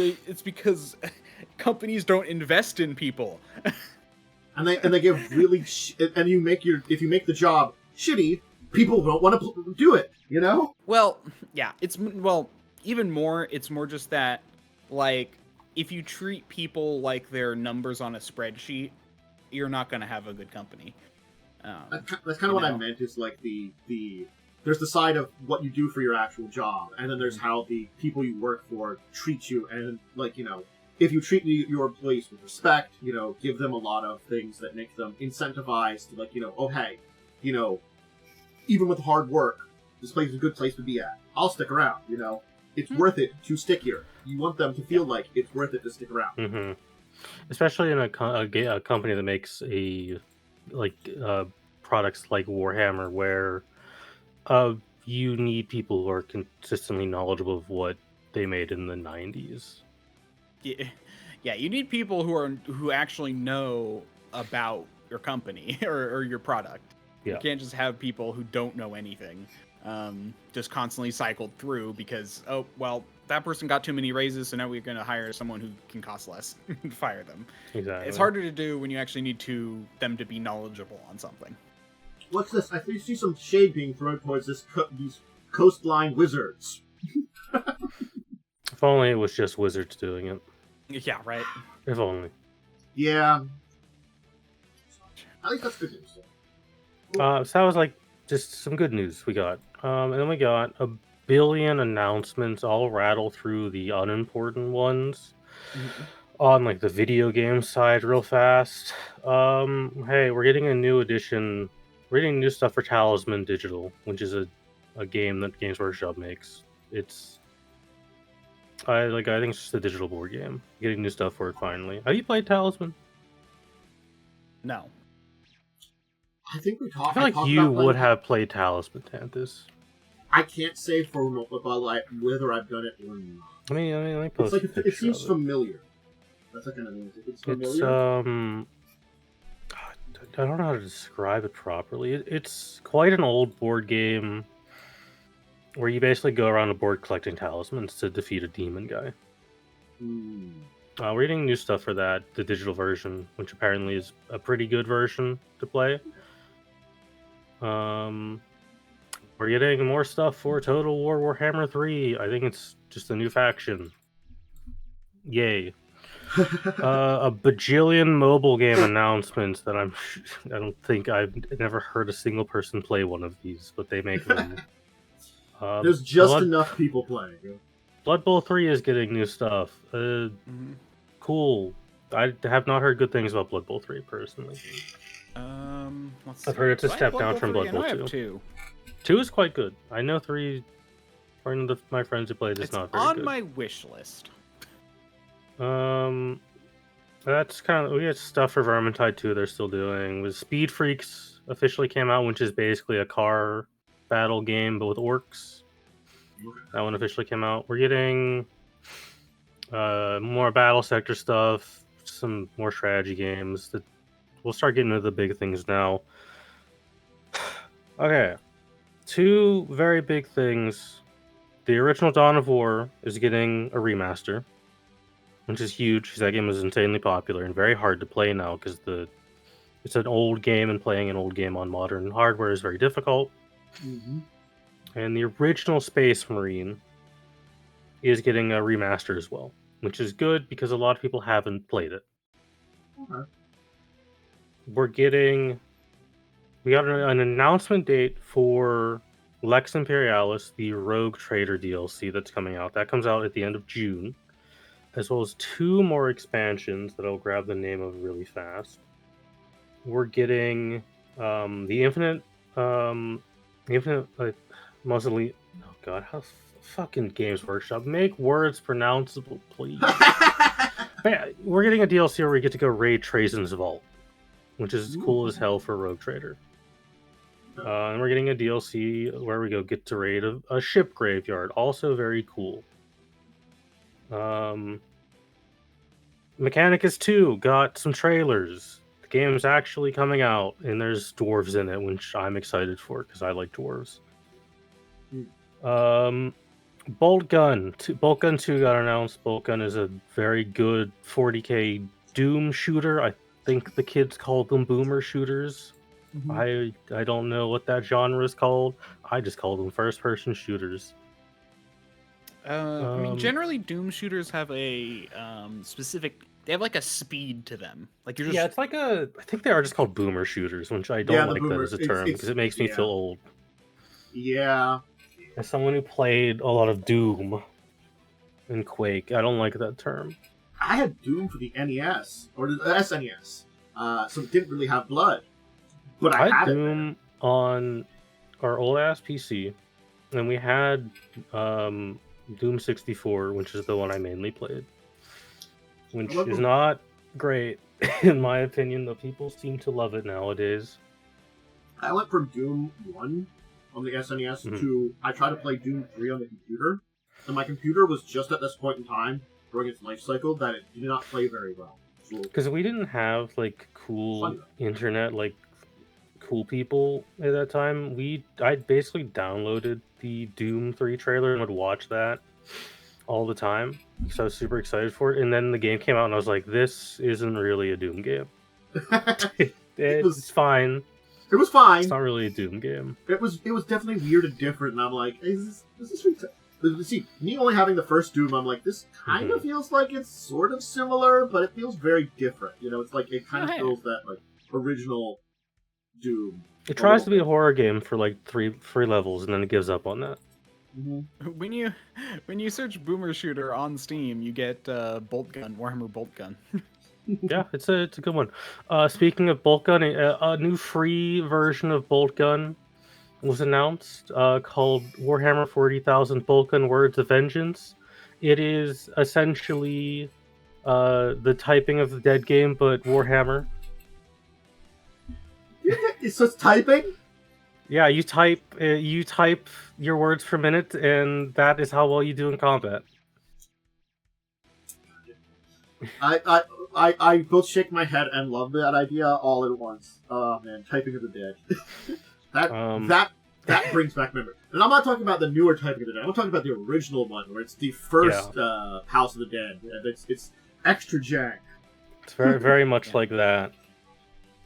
companies don't invest in people. And they give really and if you make the job shitty, people don't want to do it. You know? Well, yeah, even more, it's more just that, like, if you treat people like they're numbers on a spreadsheet, you're not going to have a good company. That's kind of what I meant. Is like the there's the side of what you do for your actual job, and then there's how the people you work for treat you, and if you treat your employees with respect, give them a lot of things that make them incentivized to oh hey, even with hard work, this place is a good place to be at. I'll stick around. It's worth it to stick here. You want them to feel like it's worth it to stick around. Mm-hmm. Especially in a company that makes products like Warhammer, where you need people who are consistently knowledgeable of what they made in the 90s. Yeah, you need people who actually know about your company or your product. Yeah. You can't just have people who don't know anything, just constantly cycled through because, oh, well, that person got too many raises, so now we're going to hire someone who can cost less and fire them. Exactly. It's harder to do when you actually need them to be knowledgeable on something. What's this? I see some shade being thrown towards these coastline wizards. If only it was just wizards doing it. Yeah, right. If only. Yeah. I think that's good news. So that was like just some good news we got. And then we got a billion announcements all rattle through the unimportant ones on like the video game side real fast. Hey, we're getting a new edition. We're getting new stuff for Talisman Digital, which is a game that Games Workshop makes. I think it's just a digital board game. Getting new stuff for it finally. Have you played Talisman? No. I think we talked. I feel like you would have played Talisman, Tantus. I can't say for whether I've done it or not. I mean, let me post a picture. It seems familiar. That's like kind of thing. It's familiar. I don't know how to describe it properly. It's quite an old board game where you basically go around a board collecting talismans to defeat a demon guy. We're getting new stuff for that, the digital version, which apparently is a pretty good version to play. We're getting more stuff for Total War Warhammer 3. I think it's just a new faction. Yay. A bajillion mobile game announcements that I don't think I've never heard a single person play one of these, but they make them. There's just enough people playing. Blood Bowl 3 is getting new stuff. Cool. I have not heard good things about Blood Bowl 3 personally. I've heard it's a step down from Blood Bowl 2. 2 is quite good. I know 3. According to my friends who played, it's not very good. On my wish list. That's we had stuff for Vermintide 2 they're still doing. With Speed Freaks officially came out, which is basically a car battle game but with orcs. That one officially came out. We're getting more battle sector stuff, some more strategy games. We'll start getting into the big things now. Okay, 2 very big things. The original Dawn of War is getting a remaster, which is huge because that game was insanely popular and very hard to play now because it's an old game and playing an old game on modern hardware is very difficult. And the original Space Marine is getting a remaster as well, which is good because a lot of people haven't played it. Okay. We got an announcement date for Lex Imperialis, the Rogue Trader DLC that's coming out. That comes out at the end of June, as well as 2 more expansions that I'll grab the name of really fast. We're getting the Infinite Mausoleum. Oh god, how fucking Games Workshop make words pronounceable, please. We're getting a DLC where we get to go raid Trazen's Vault, which is cool as hell for Rogue Trader. And we're getting a DLC where we get to raid a ship graveyard, also very cool. Mechanicus 2 got some trailers. the game's actually coming out, and there's dwarves in it, which I'm excited for because I like dwarves. Bolt Gun 2 got announced. Bolt Gun is a very good 40k Doom shooter. I think the kids call them boomer shooters. I don't know what that genre is called. I just call them first-person shooters. I mean, generally, Doom shooters have a specific. They have like a speed to them. Like you're just. Yeah, it's like a. I think they are just called boomer shooters, which I don't like that as a term because it makes me feel old. Yeah. As someone who played a lot of Doom and Quake, I don't like that term. I had Doom for the NES or the SNES, so it didn't really have blood. But I had Doom on our old ass PC, and we had Doom 64, which is the one I mainly played, which is not great in my opinion, though people seem to love it nowadays. I went from Doom 1 on the SNES to I tried to play Doom 3 on the computer, and my computer was just at this point in time during its life cycle that it did not play very well. Because we didn't have like cool internet, like cool people at that time. I basically downloaded the Doom 3 trailer and would watch that all the time because I was super excited for it. And then the game came out and I was like, this isn't really a Doom game. It's fine. It was fine. It's not really a Doom game. It was definitely weird and different, and I'm like, is this see, me only having the first Doom, I'm like, this kind of feels like it's sort of similar, but it feels very different. You know, it's like it kind of feels that like original Doom. It tries to be a horror game for like three levels, and then it gives up on that. When you search Boomer Shooter on Steam, you get Bolt Gun, Warhammer Bolt Gun. Yeah, it's a good one. Speaking of Bolt Gun, a new free version of Bolt Gun was announced called Warhammer 40,000 Bolt Gun Words of Vengeance. It is essentially the typing of the Dead game, but Warhammer. It's just typing? Yeah, you type your words per minute, and that is how well you do in combat. I both shake my head and love that idea all at once. Oh man, typing of the dead. that brings back memories. And I'm not talking about the newer typing of the dead. I'm talking about the original one, where it's the first House of the Dead. It's extra jank. It's very very much like that.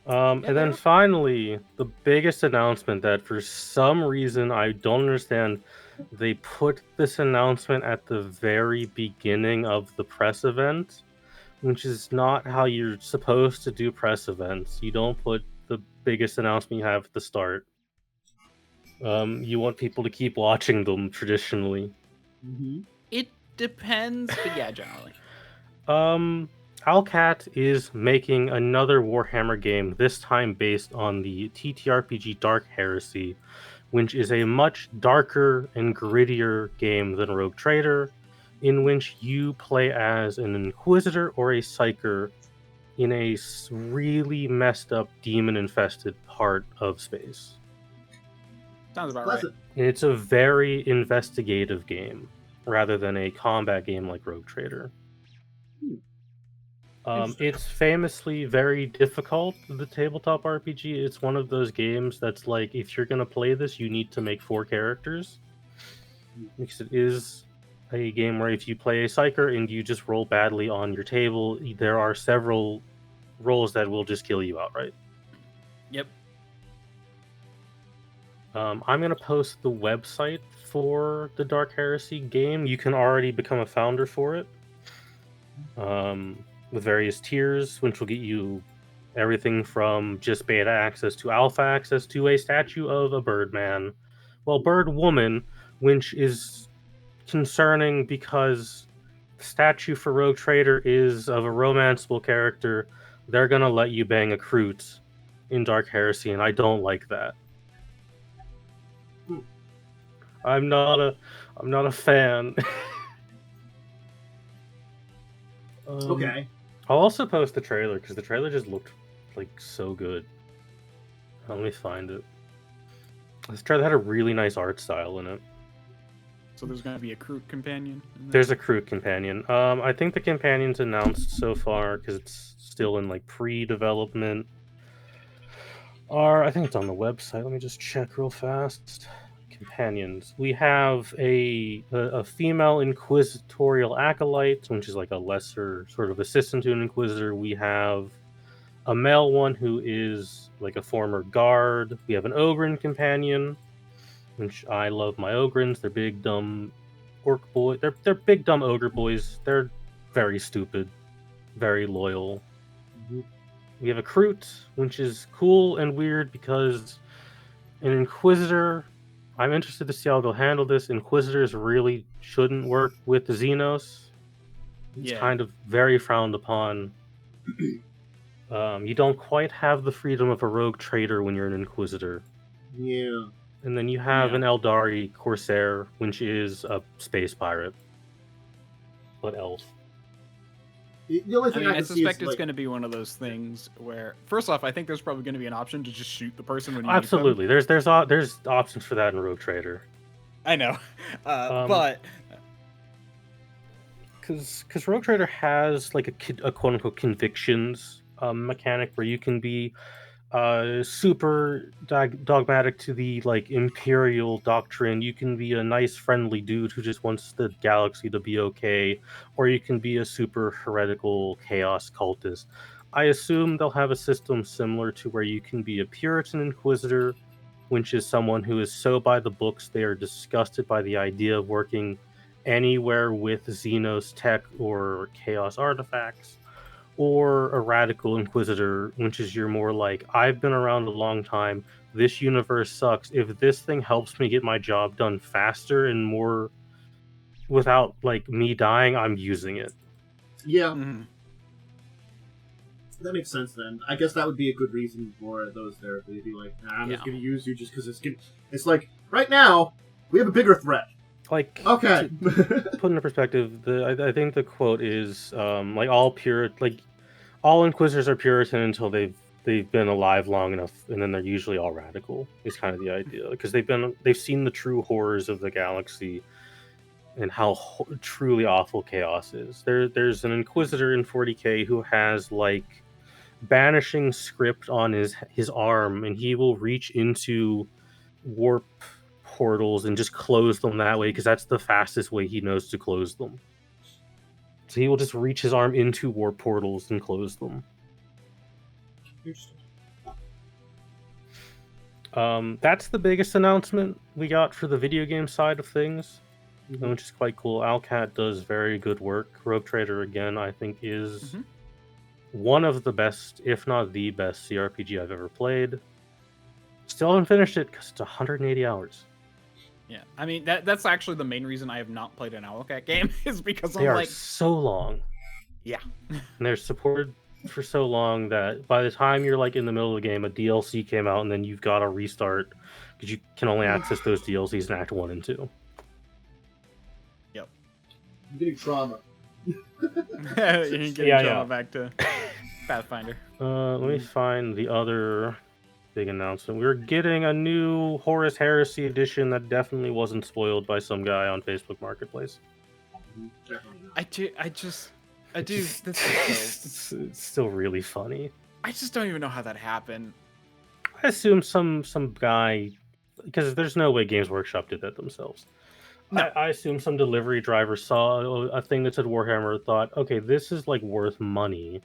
And then finally, the biggest announcement that for some reason I don't understand, they put this announcement at the very beginning of the press event, which is not how you're supposed to do press events. You don't put the biggest announcement you have at the start. You want people to keep watching them traditionally. It depends, but yeah, generally. Alcat is making another Warhammer game, this time based on the TTRPG Dark Heresy, which is a much darker and grittier game than Rogue Trader, in which you play as an Inquisitor or a Psyker in a really messed up demon-infested part of space. Sounds about right. And it's a very investigative game, rather than a combat game like Rogue Trader. It's famously very difficult, the tabletop RPG. It's one of those games that's like, if you're going to play this, you need to make 4 characters. Because it is a game where if you play a Psyker and you just roll badly on your table, there are several rolls that will just kill you outright. Yep. I'm going to post the website for the Dark Heresy game. You can already become a founder for it. With various tiers, which will get you everything from just beta access to alpha access to a statue of a Birdman. Well, Bird Woman, which is concerning because the statue for Rogue Trader is of a romanceable character. They're gonna let you bang a Kroot in Dark Heresy, and I don't like that. I'm not a fan. Okay. I'll also post the trailer because the trailer just looked like so good. Let me find it. This trailer had a really nice art style in it. So there's going to be a Kroot companion? There's a Kroot companion. I think the companion's announced so far because it's still in like pre-development are, I think it's on the website. Let me just check real fast. Companions. We have a female inquisitorial acolyte, which is like a lesser sort of assistant to an inquisitor. We have a male one who is like a former guard. We have an Ogryn companion, which I love my Ogrins. They're big dumb orc boy. They're big dumb ogre boys. They're very stupid, very loyal. We have a Kroot, which is cool and weird because an Inquisitor. I'm interested to see how they'll handle this. Inquisitors really shouldn't work with the Xenos. It's kind of very frowned upon. You don't quite have the freedom of a rogue trader when you're an Inquisitor. Yeah. And then you have an Eldari Corsair, which is a space pirate. What else? The only thing I suspect it's going to be one of those things where, first off, I think there's probably going to be an option to just shoot the person when you absolutely. meet them. There's options for that in Rogue Trader. I know, but because Rogue Trader has like a quote unquote convictions mechanic where you can be super dogmatic to the like imperial doctrine. You can be a nice friendly dude who just wants the galaxy to be okay, or you can be a super heretical chaos cultist. I assume they'll have a system similar to where you can be a Puritan Inquisitor, which is someone who is so by the books they are disgusted by the idea of working anywhere with Xenos tech or chaos artifacts, or a radical inquisitor, which is you're more like, I've been around a long time, this universe sucks, if this thing helps me get my job done faster and more without like me dying, I'm using it. Yeah. That makes sense then. I guess that would be a good reason for those there. They'd be like, nah, I'm just going to use you just because it's like, right now, we have a bigger threat. Like, okay. To put into perspective, I think the quote is like all Inquisitors are Puritan until they've been alive long enough, and then they're usually all radical. Is kind of the idea because they've seen the true horrors of the galaxy and how truly awful chaos is. There's an Inquisitor in 40k who has like banishing script on his arm, and he will reach into warp portals and just close them that way because that's the fastest way he knows to close them. So he will just reach his arm into warp portals and close them. Interesting. That's the biggest announcement we got for the video game side of things, which is quite cool. Alcat does very good work. Rogue Trader, again, I think is one of the best, if not the best, CRPG I've ever played. Still haven't finished it because it's 180 hours. Yeah, I mean that's actually the main reason I have not played an Owlcat game is because they are so long. Yeah, and they're supported for so long that by the time you're like in the middle of the game, a DLC came out, and then you've got to restart because you can only access those DLCs in Act 1 and 2. Yep. I'm getting trauma. You're getting trauma back to Pathfinder. Let me find the other big announcement. We're getting a new Horus Heresy edition that definitely wasn't spoiled by some guy on Facebook Marketplace. I do. It's still really funny. I just don't even know how that happened. I assume some guy, because there's no way Games Workshop did that themselves. No. I assume some delivery driver saw a thing that said Warhammer, thought, okay, this is like worth money,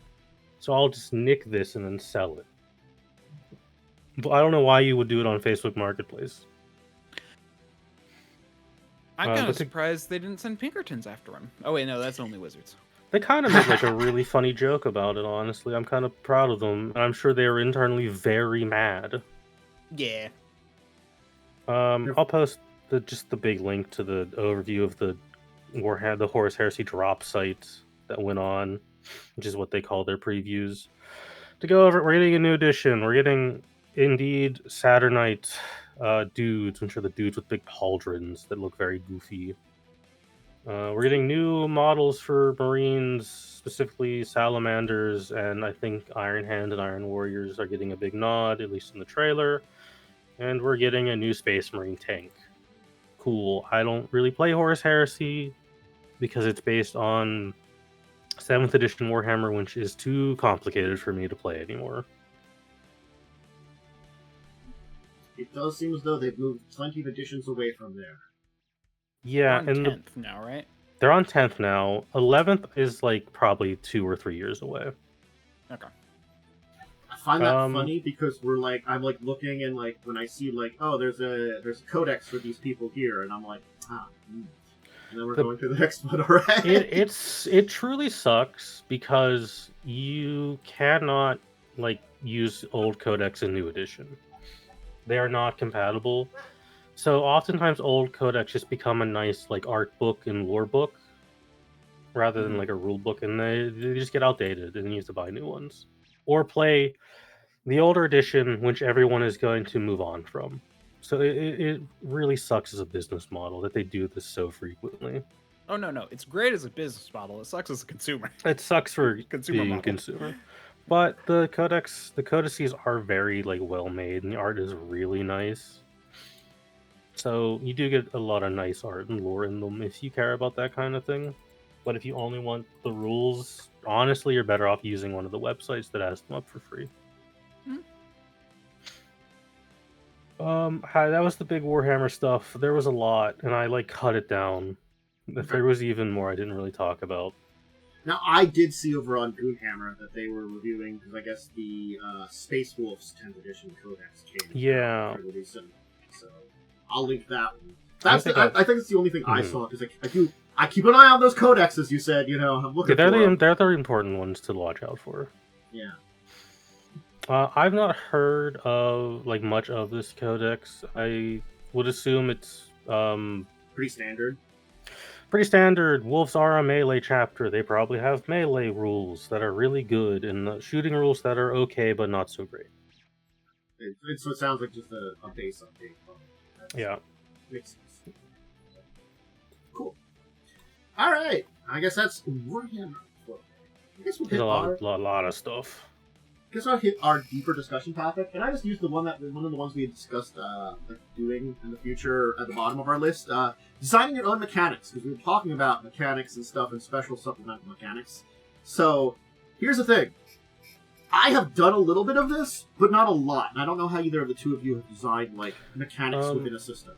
so I'll just nick this and then sell it. But I don't know why you would do it on Facebook Marketplace. I'm kind of surprised they didn't send Pinkertons after him. Oh wait, no, that's only Wizards. They kind of made like a really funny joke about it, honestly. I'm kind of proud of them, and I'm sure they were internally very mad. Yeah. I'll post just the big link to the overview of the Horus Heresy drop site that went on, which is what they call their previews. To go over it, we're getting a new edition. We're getting indeed Saturnite dudes, which are the dudes with big pauldrons that look very goofy. We're getting new models for Marines, specifically Salamanders, and I think Iron Hand and Iron Warriors are getting a big nod, at least in the trailer. And we're getting a new Space Marine tank. Cool. I don't really play Horus Heresy because it's based on 7th edition Warhammer, which is too complicated for me to play anymore. It does seem as though they've moved plenty of editions away from there. Yeah, We're on and 10th now, right? they're on 10th now. 11th is like probably 2 or 3 years away. Okay. I find that funny because I'm like looking and like when I see like, oh, there's a codex for these people here, and I'm like, and then we're going to the next one already. It truly sucks because you cannot like use old codex in new edition. They are not compatible. So oftentimes old codex just become a nice like art book and lore book rather than like a rule book, and they just get outdated and you have to buy new ones. Or play the older edition, which everyone is going to move on from. So it really sucks as a business model that they do this so frequently. Oh no, it's great as a business model. It sucks as a consumer. It sucks for Consumer being model. consumer. But the codices are very like well made, and the art is really nice. So you do get a lot of nice art and lore in them if you care about that kind of thing. But if you only want the rules, honestly, you're better off using one of the websites that has them up for free. Hi, that was the big Warhammer stuff. There was a lot, and I like cut it down. If there was even more, I didn't really talk about. Now, I did see over on Goonhammer that they were reviewing, because I guess the Space Wolves 10th edition codex came Yeah. pretty recent. So I'll link that one. I think it's the only thing I saw, because I keep an eye on those codexes, you said, I'm looking for them. They're the important ones to watch out for. Yeah. I've not heard of like much of this codex. I would assume it's Pretty standard. Pretty standard. Wolves are a melee chapter. They probably have melee rules that are really good, and shooting rules that are okay but not so great. So it sounds like just a base update. Yeah. Makes sense. Cool. All right. I guess that's Warhammer. I guess we'll hit There's a lot of stuff. I guess I'll hit our deeper discussion topic, and I just used one of the ones we had discussed doing in the future at the bottom of our list, designing your own mechanics, because we were talking about mechanics and stuff and special supplemental mechanics. So here's the thing: I have done a little bit of this, but not a lot. And I don't know how either of the two of you have designed like mechanics within a system.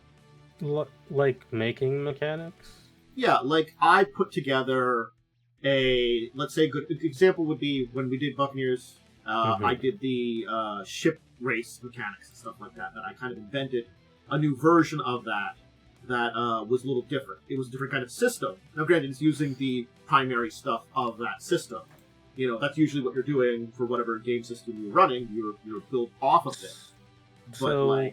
Like making mechanics? Yeah, like I put together let's say a good example would be when we did Buccaneers. I did the ship race mechanics and stuff like that. That I kind of invented a new version of that was a little different. It was a different kind of system. Now, granted, it's using the primary stuff of that system. That's usually what you're doing for whatever game system you're running. You're built off of it. So,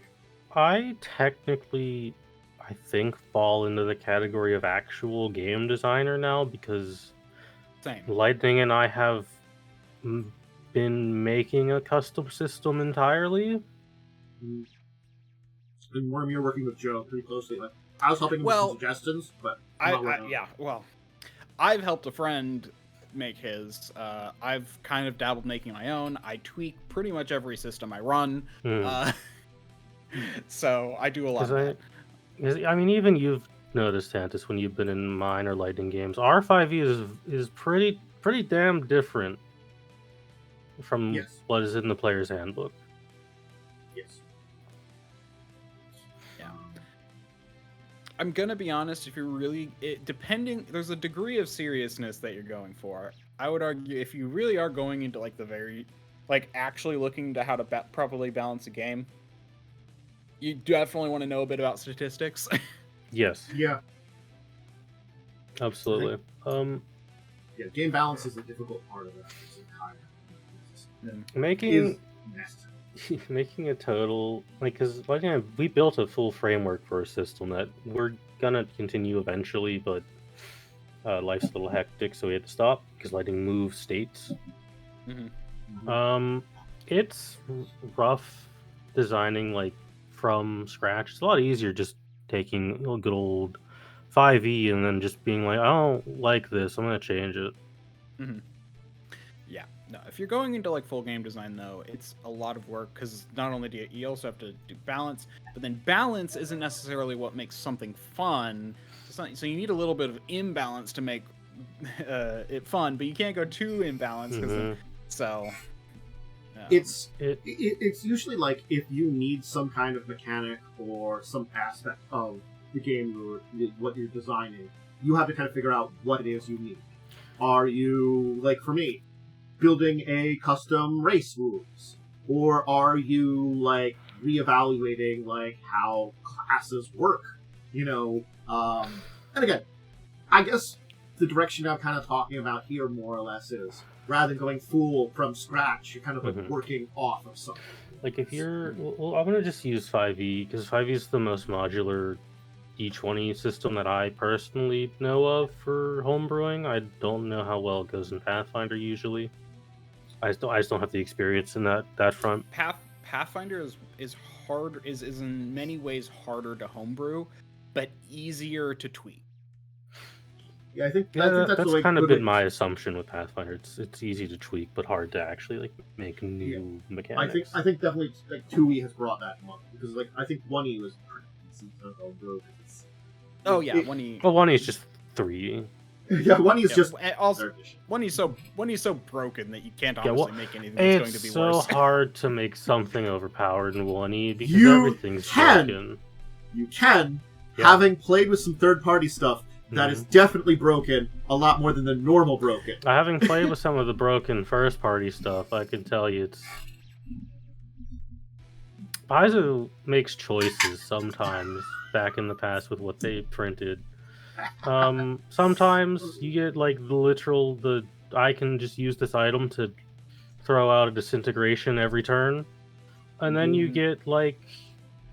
I technically, I think, fall into the category of actual game designer now because Lightning and I have been making a custom system entirely. And Worm, you're working with Joe pretty closely. I was helping him with some suggestions, but I've helped a friend make his. I've kind of dabbled making my own. I tweak pretty much every system I run. So I do a lot of that. I mean, even you've noticed, Santis, when you've been in mine or Lightning games, R5e is pretty damn different from what is in the player's handbook. Yes. Yeah. I'm gonna be honest. If you're really there's a degree of seriousness that you're going for. I would argue if you really are going into like the very, like actually looking to how to properly balance a game, you definitely want to know a bit about statistics. Yes. Yeah. Absolutely. Yeah, game balance is a difficult part of that. Making a total, because we built a full framework for a system that we're gonna continue eventually, but life's a little hectic, so we had to stop because Lightning moves states. It's rough designing like from scratch. It's a lot easier just taking a good old 5e and then just being like, I don't like this, I'm gonna change it. Yeah, no. If you're going into like full game design, though, it's a lot of work because not only do you also have to do balance, but then balance isn't necessarily what makes something fun. So you need a little bit of imbalance to make it fun, but you can't go too imbalanced. Mhm. So It's usually like if you need some kind of mechanic or some aspect of the game or what you're designing, you have to kind of figure out what it is you need. Are you, like for me, building a custom race rules? Or are you, like, reevaluating, like, how classes work? You know, and again, I guess the direction I'm kind of talking about here, more or less, is rather than going full from scratch, you're kind of like working off of something. Like if you're, well, I'm gonna just use 5e because 5e is the most modular D20 system that I personally know of for homebrewing. I don't know how well it goes in Pathfinder usually. I just don't have the experience in that front. Pathfinder is hard is in many ways harder to homebrew, but easier to tweak. Yeah, I think that's the way kind of been my assumption with Pathfinder. It's easy to tweak, but hard to actually like make new mechanics. I think definitely like 2e has brought that one because like I think 1e was pretty easy to homebrew. Oh yeah, 1e. Well, 1e is just 3. Yeah, 1e is just also 1e is so broken that you can't honestly make anything that's going to be worse. It's so hard to make something overpowered in 1e because everything's broken. You can, having played with some third-party stuff, that is definitely broken a lot more than the normal broken. Having played with some of the broken first-party stuff, I can tell you it's... Paizo makes choices sometimes back in the past with what they printed. Sometimes you get like I can just use this item to throw out a disintegration every turn, and then you get like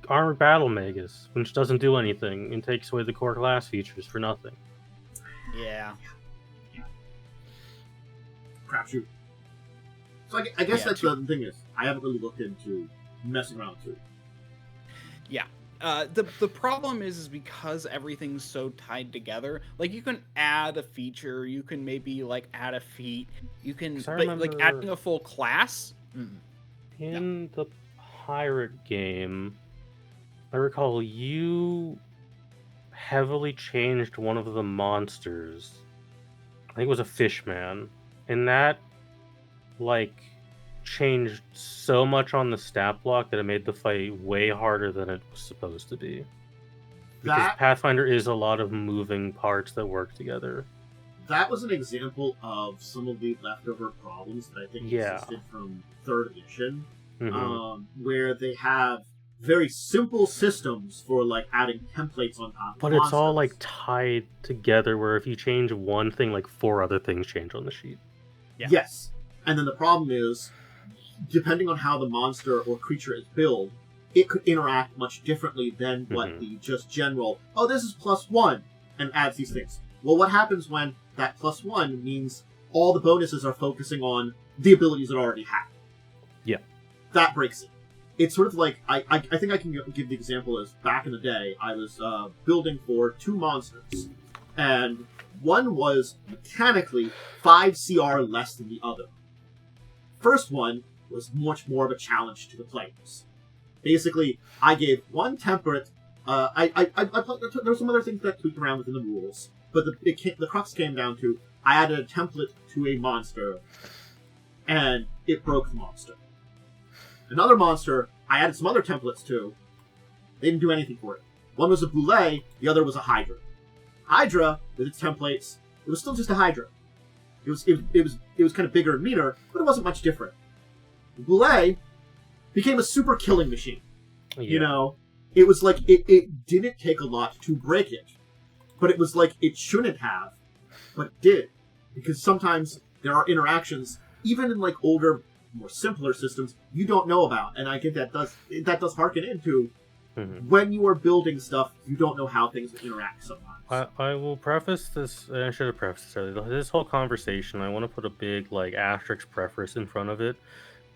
Armored Battle Magus, which doesn't do anything and takes away the core class features for nothing. Yeah. Crapshoot. So I guess that's the thing is, I haven't really looked into messing around too. Yeah. The problem is because everything's so tied together. Like you can add a feature, you can maybe like add a feat, you can, but like adding a full class. In the pirate game, I recall you heavily changed one of the monsters. I think it was a fishman, and that like changed so much on the stat block that it made the fight way harder than it was supposed to be. Because Pathfinder is a lot of moving parts that work together. That was an example of some of the leftover problems that I think existed from 3rd edition, where they have very simple systems for like adding templates on top. But it's all like tied together, where if you change one thing, like 4 other things change on the sheet. Yeah. Yes, and then the problem is, depending on how the monster or creature is built, it could interact much differently than what the just general, oh, this is +1, and adds these things. Well, what happens when that +1 means all the bonuses are focusing on the abilities it already had? Yeah. That breaks it. It's sort of like, I think I can give the example as back in the day, I was building for 2 monsters, and one was mechanically 5 CR less than the other. First one was much more of a challenge to the players. Basically, I gave one template. There were some other things that tweaked around within the rules, but the crux came down to I added a template to a monster, and it broke the monster. Another monster, I added some other templates to. They didn't do anything for it. One was a boulet, the other was a hydra. Hydra, with its templates, it was still just a hydra. It was kind of bigger and meaner, but it wasn't much different. The boulet became a super killing machine. Yeah. You know, it was like it didn't take a lot to break it, but it was like it shouldn't have, but it did, because sometimes there are interactions, even in like older, more simpler systems, you don't know about, and I think that does harken into when you are building stuff, you don't know how things interact sometimes. I will preface this, I should have prefaced this earlier. This whole conversation, I want to put a big like asterisk preface in front of it.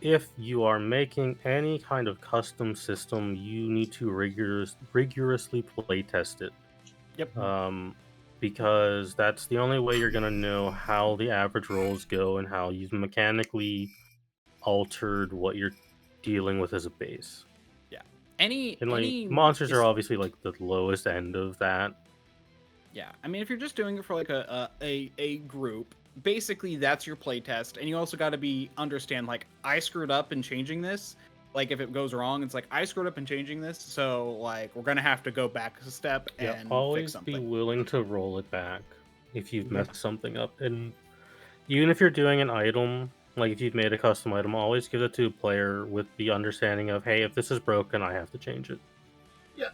If you are making any kind of custom system, you need to rigorously play test it. Yep. Because that's the only way you're going to know how the average rolls go and how you've mechanically altered what you're dealing with as a base. Yeah. Any monsters are obviously like the lowest end of that. Yeah, I mean, if you're just doing it for like a group, basically that's your playtest, and you also got to understand like I screwed up in changing this. Like if it goes wrong, it's like I screwed up in changing this, so like we're gonna have to go back a step and fix always something. be willing to roll it back if you've messed something up, and even if you're doing an item, like if you've made a custom item, always give it to a player with the understanding of, hey, if this is broken, I have to change it. Yeah,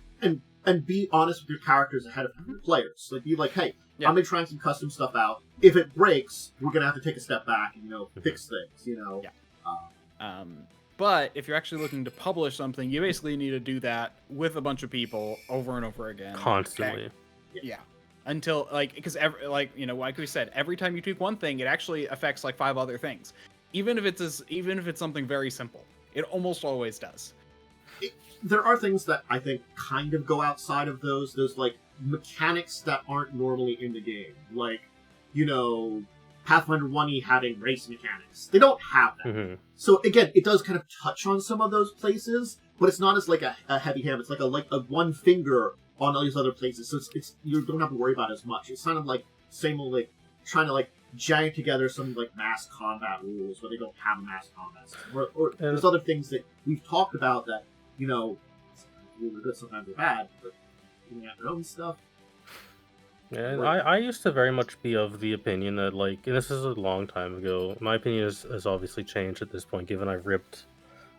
and be honest with your characters ahead of your players. Like, be like, hey, I'm gonna try some custom stuff out. If it breaks, we're gonna have to take a step back and fix things. Yeah. But if you're actually looking to publish something, you basically need to do that with a bunch of people over and over again, constantly. Yeah. Until because like we said, every time you tweak one thing, it actually affects like 5 other things. Even if it's something very simple, it almost always does. There are things that I think kind of go outside of those like mechanics that aren't normally in the game, like Pathfinder 1E having race mechanics. They don't have that. Mm-hmm. So again, it does kind of touch on some of those places, but it's not as like a heavy hand. It's like a one finger on all these other places. So it's you don't have to worry about it as much. It's kind of like same old like trying to like jam together some like mass combat rules where they don't have a mass combat system. Or there's other things that we've talked about that sometimes really good, sometimes they're bad, but doing out their own stuff. Yeah, I used to very much be of the opinion that, like, and this is a long time ago, my opinion has obviously changed at this point, given I've ripped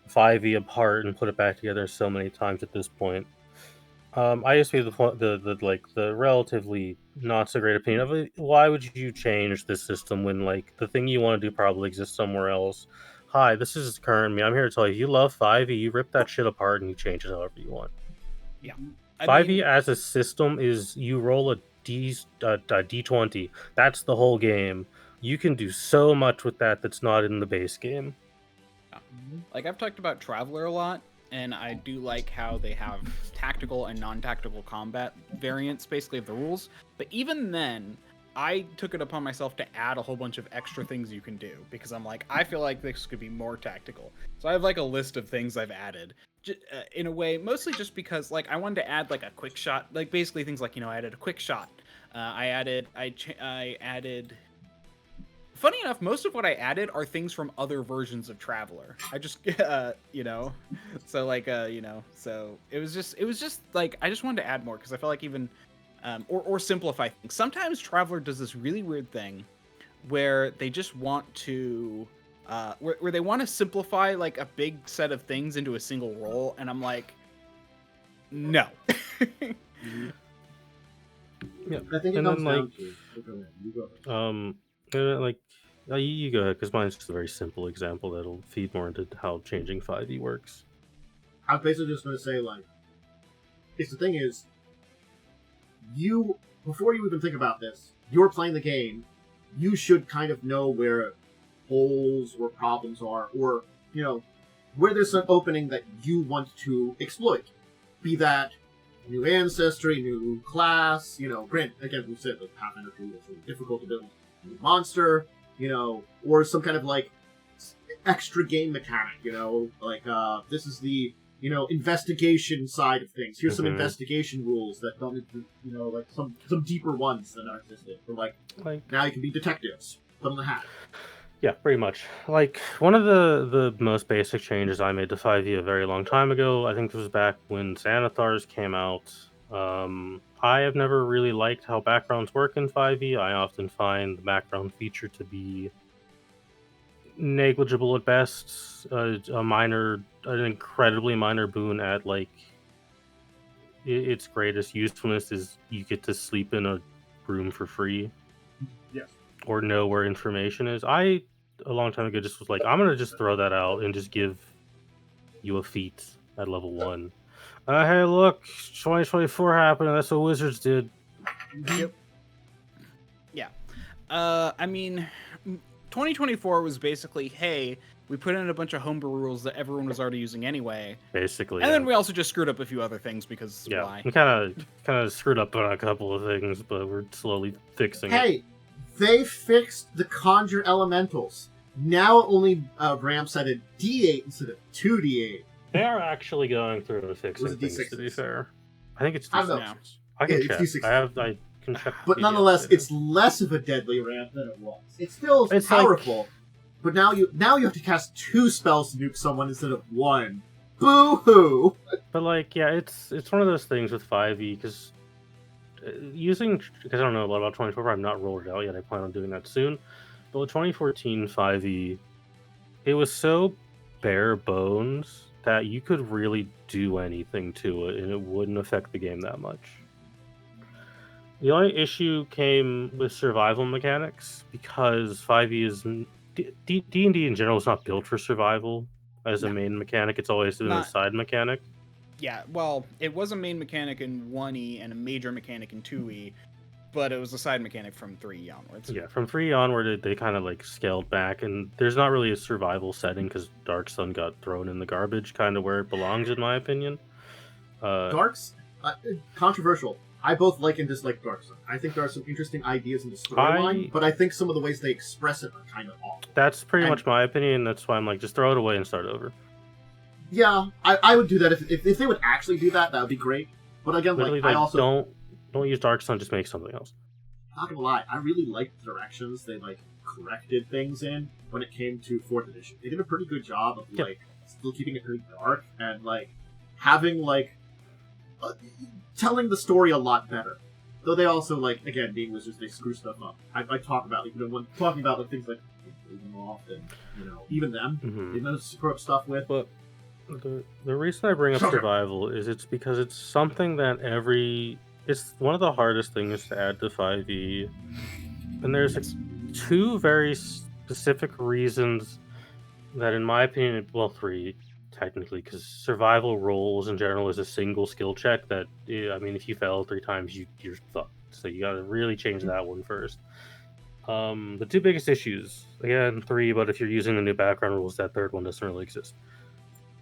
5e apart and put it back together so many times at this point. I used to be the relatively not so great opinion of why would you change this system when like the thing you want to do probably exists somewhere else. Hi, this is current me. I'm here to tell you, you love 5e, you rip that shit apart and you change it however you want. Yeah. 5e as a system is you roll a D20. That's the whole game. You can do so much with that that's not in the base game. Like I've talked about Traveler a lot, and I do like how they have tactical and non-tactical combat variants basically of the rules. But even then, I took it upon myself to add a whole bunch of extra things you can do because I'm like, I feel like this could be more tactical. So I have like a list of things I've added in a way, mostly just because like I wanted to add like a quick shot, like basically things like, I added a quick shot. I added. Funny enough, most of what I added are things from other versions of Traveler. I just, so like, so it was just like I just wanted to add more because I felt like even. Or simplify things. Sometimes Traveler does this really weird thing where they just want to where they want to simplify like a big set of things into a single roll, and I'm like, no. Yeah, I think it comes down to you go ahead because mine's just a very simple example that'll feed more into how changing 5e works. I was basically just going to say like, the thing is, before you even think about this, you're playing the game, you should kind of know where holes or problems are, or, where there's an opening that you want to exploit. Be that new ancestry, new class, granted, again, we said that Pathfinder 2 is really difficult to build a new monster, or some kind of, like, extra game mechanic, this is the investigation side of things. Here's some investigation rules that don't, like some deeper ones that aren't existed. Or like now you can be detectives. Put on the hat. Yeah, pretty much. Like one of the most basic changes I made to 5e a very long time ago. I think it was back when Xanathars came out. I have never really liked how backgrounds work in 5e. I often find the background feature to be negligible at best, an incredibly minor boon at like its greatest usefulness is you get to sleep in a room for free. Yes. Or know where information is. A long time ago just was like, I'm gonna just throw that out and just give you a feat at level 1. Hey look, 2024 happened and that's what Wizards did. Yep. Yeah. I mean 2024 was basically, hey, we put in a bunch of homebrew rules that everyone was already using anyway. Basically, and then we also just screwed up a few other things because why? We kind of screwed up on a couple of things, but we're slowly fixing it. Hey, they fixed the conjure elementals. Now only ramps at a D8 instead of 2D8. They are actually going through and fixing things, to be fair. I think it's D6. I don't know. I can it's check. D6. But nonetheless, it's less of a deadly ramp than it was. It's still powerful, but now you have to cast 2 spells to nuke someone instead of 1. Boo-hoo! But it's one of those things with 5e because I don't know a lot about 24. I'm not rolled it out yet. I plan on doing that soon. But with 2014 5e, it was so bare bones that you could really do anything to it, and it wouldn't affect the game that much. The only issue came with survival mechanics because 5e is D&D in general is not built for survival as a main mechanic. It's always been a side mechanic. Yeah, well, it was a main mechanic in 1e and a major mechanic in 2e, but it was a side mechanic from 3e onwards. Yeah, from 3e onward, they kind of scaled back, and there's not really a survival setting because Dark Sun got thrown in the garbage, kind of where it belongs, in my opinion. Controversial. I both like and dislike Dark Sun. I think there are some interesting ideas in the storyline, but I think some of the ways they express it are kind of awful. That's pretty much my opinion. That's why I'm just throw it away and start over. Yeah, I would do that if they would actually do that. That would be great. But again, I also don't use Dark Sun. Just make something else. Not gonna lie, I really liked the directions they corrected things in when it came to 4th edition. They did a pretty good job of still keeping it pretty dark and having telling the story a lot better. Though they also again being wizards, they screw stuff up. I talk about when talking about things like off and even them they know to screw up stuff with. But the reason I bring up survival is it's because it's something that it's one of the hardest things to add to 5e, and there's 2 very specific reasons that, in my opinion, 3 technically, because survival rolls in general is a single skill check that, if you fail 3 times, you're fucked. So you gotta really change that one first. The 2 biggest issues, again, 3, but if you're using the new background rules, that 3rd one doesn't really exist.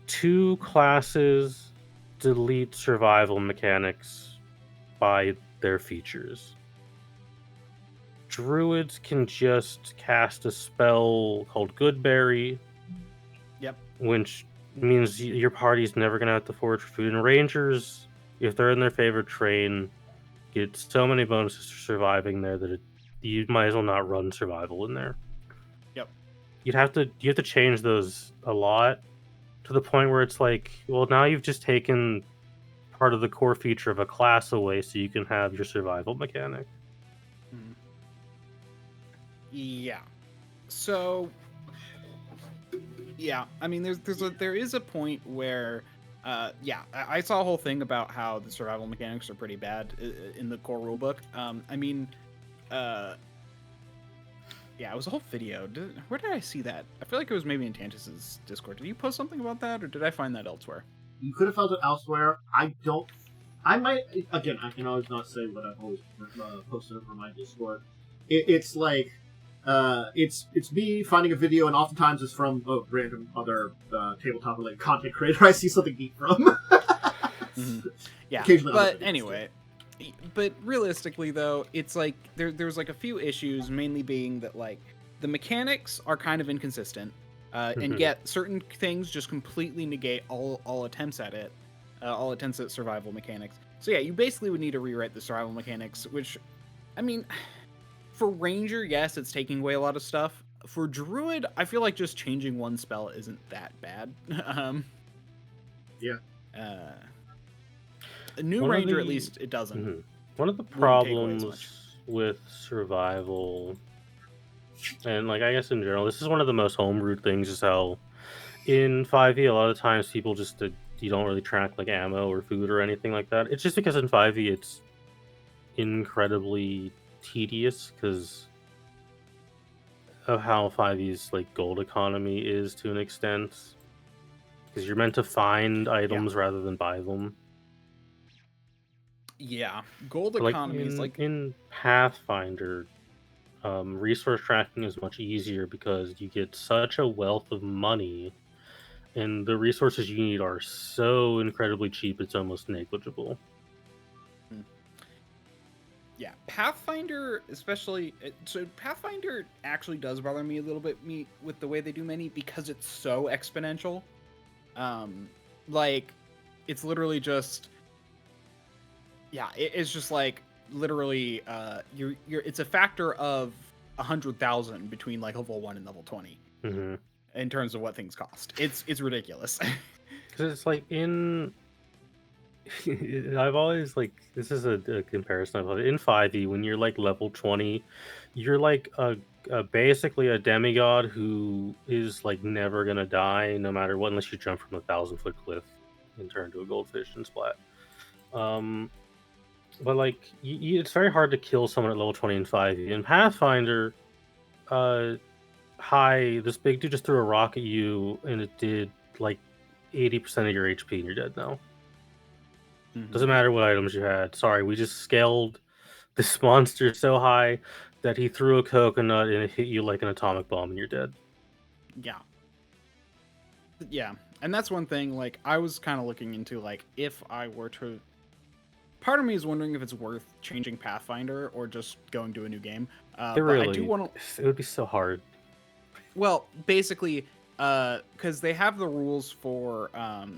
2 classes delete survival mechanics by their features. Druids can just cast a spell called Goodberry. Yep. Which means your party's never going to have to forage for food. And Rangers, if they're in their favorite train, get so many bonuses for surviving there that you might as well not run survival in there. Yep. You have to change those a lot to the point where it's now you've just taken part of the core feature of a class away so you can have your survival mechanic. Yeah. So yeah, there is a point where I saw a whole thing about how the survival mechanics are pretty bad in the core rulebook. It was a whole video. Where did I see that? I feel like it was maybe in Tantus's Discord. Did you post something about that, or did I find that elsewhere? You could have found it elsewhere. I might, again, I can always not say what I've always posted over my Discord. It's me finding a video, and oftentimes it's from a random other tabletop-related content creator I see something neat from. Yeah, but anyway... But realistically, though, it's there's a few issues, mainly being that the mechanics are kind of inconsistent, and yet certain things just completely negate all attempts at it, all attempts at survival mechanics. So yeah, you basically would need to rewrite the survival mechanics, which, for Ranger, yes, it's taking away a lot of stuff. For Druid, I feel like just changing one spell isn't that bad. Yeah. A new Ranger, at least, it doesn't. One of the problems with survival, and I guess in general, this is one of the most homebrewed things, is how in 5e a lot of times people just you don't really track ammo or food or anything like that. It's just because in 5e it's incredibly tedious because of how 5e's gold economy is to an extent, because you're meant to find items rather than buy them. Yeah, gold economy is in Pathfinder, resource tracking is much easier because you get such a wealth of money, and the resources you need are so incredibly cheap it's almost negligible. Yeah, Pathfinder, especially. So Pathfinder actually does bother me a little bit with the way they do many, because it's so exponential. It's literally just. Yeah, it's just literally it's a factor of 100,000 between like level 1 and level 20 in terms of what things cost. It's ridiculous. Because it's like I've always like, this is a comparison I've had in 5e. When you're like level 20, you're like basically a demigod who is like never gonna die no matter what, unless you jump from a 1,000-foot cliff and turn into a goldfish and splat. But like, it's very hard to kill someone at level 20 in 5e. In Pathfinder, this big dude just threw a rock at you and it did like 80% of your HP and you're dead now. Doesn't matter what items you had. Sorry, we just scaled this monster so high that he threw a coconut and it hit you like an atomic bomb and you're dead. Yeah, and that's one thing. Like, I was kind of looking into like, if I were to, part of me is wondering if it's worth changing Pathfinder or just going to a new game. It would be so hard. Well, basically, because they have the rules for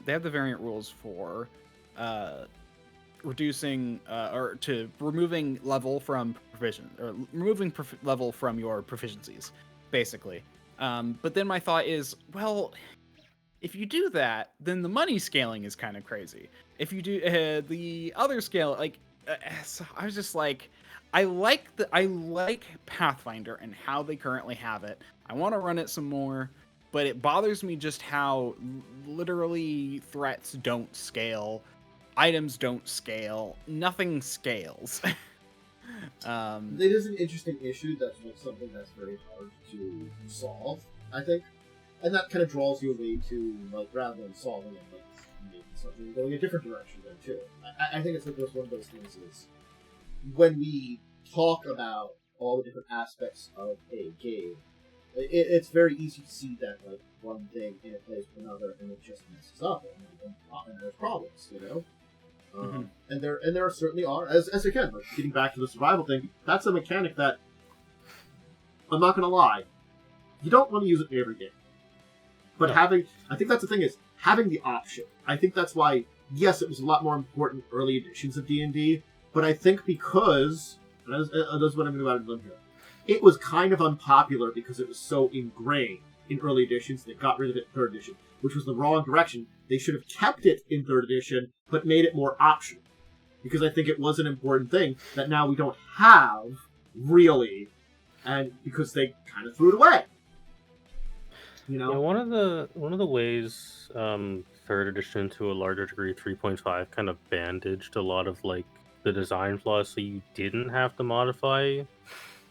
they have the variant rules for reducing or to removing level from proficiency, or removing level from your proficiencies, basically. But then my thought is, well, if you do that, then the money scaling is kind of crazy. If you do the other scale, like, so I was just like, I like Pathfinder and how they currently have it. I want to run it some more, but it bothers me just how literally threats don't scale, items don't scale, nothing scales. It is an interesting issue. That's like something that's very hard to solve, I think, and that kind of draws you away to, like, rather than solving it, like maybe something going a different direction then too. I think it's like one of those things is when we talk about all the different aspects of a game, it's very easy to see that like one thing interplays with another and it just messes up and there's problems, you know. And there certainly are, as again, like getting back to the survival thing, that's a mechanic that, I'm not gonna lie, you don't want to use it in every game. But I think that's the thing, is having the option. I think that's why, yes, it was a lot more important in early editions of D&D, but I think because, and that's what I'm going to go out here, it was kind of unpopular because it was so ingrained in early editions, they got rid of it in 3rd edition, which was the wrong direction. They should have kept it in 3rd edition, but made it more optional. Because I think it was an important thing that now we don't have, really, and because they kind of threw it away. You know? Yeah, one of the ways 3rd edition, to a larger degree 3.5, kind of bandaged a lot of like the design flaws so you didn't have to modify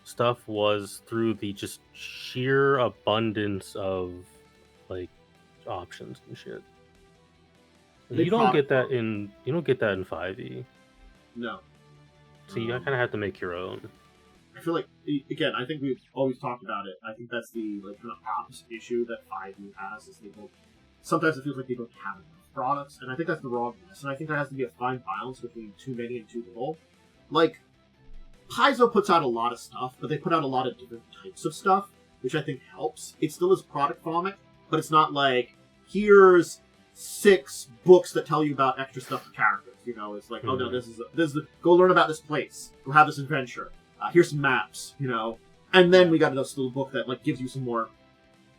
stuff was through the just sheer abundance of like options and shit. You don't get that in 5e. No. So you kind of have to make your own. I feel like, again, I think we've always talked about it. I think that's the like kind of opposite issue that 5e has, is sometimes it feels like they don't have enough products, and I think that's the wrongness. And I think there has to be a fine balance between too many and too little. Like, Paizo puts out a lot of stuff, but they put out a lot of different types of stuff, which I think helps. It still is product vomit, but it's not like, here's 6 books that tell you about extra stuff for characters. You know, it's like, oh no, this is go learn about this place, go have this adventure. Here's some maps, you know, and then we got this little book that like gives you some more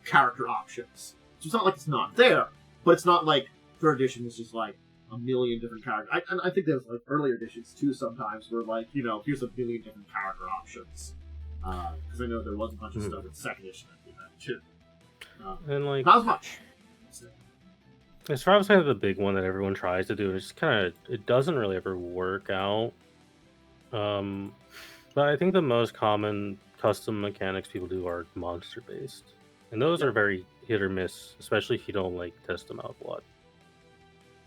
character options. So it's not like it's not there, but it's not like 3rd edition is just like a million different characters. And I think there's like earlier editions too sometimes where like, you know, here's a million different character options. Because I know there was a bunch of stuff in 2nd edition that did that too. And like, not as much. Survival's kind of the big one that everyone tries to do, and it's just kind of, it doesn't really ever work out. But I think the most common custom mechanics people do are monster based, and those are very hit or miss, especially if you don't like test them out a lot.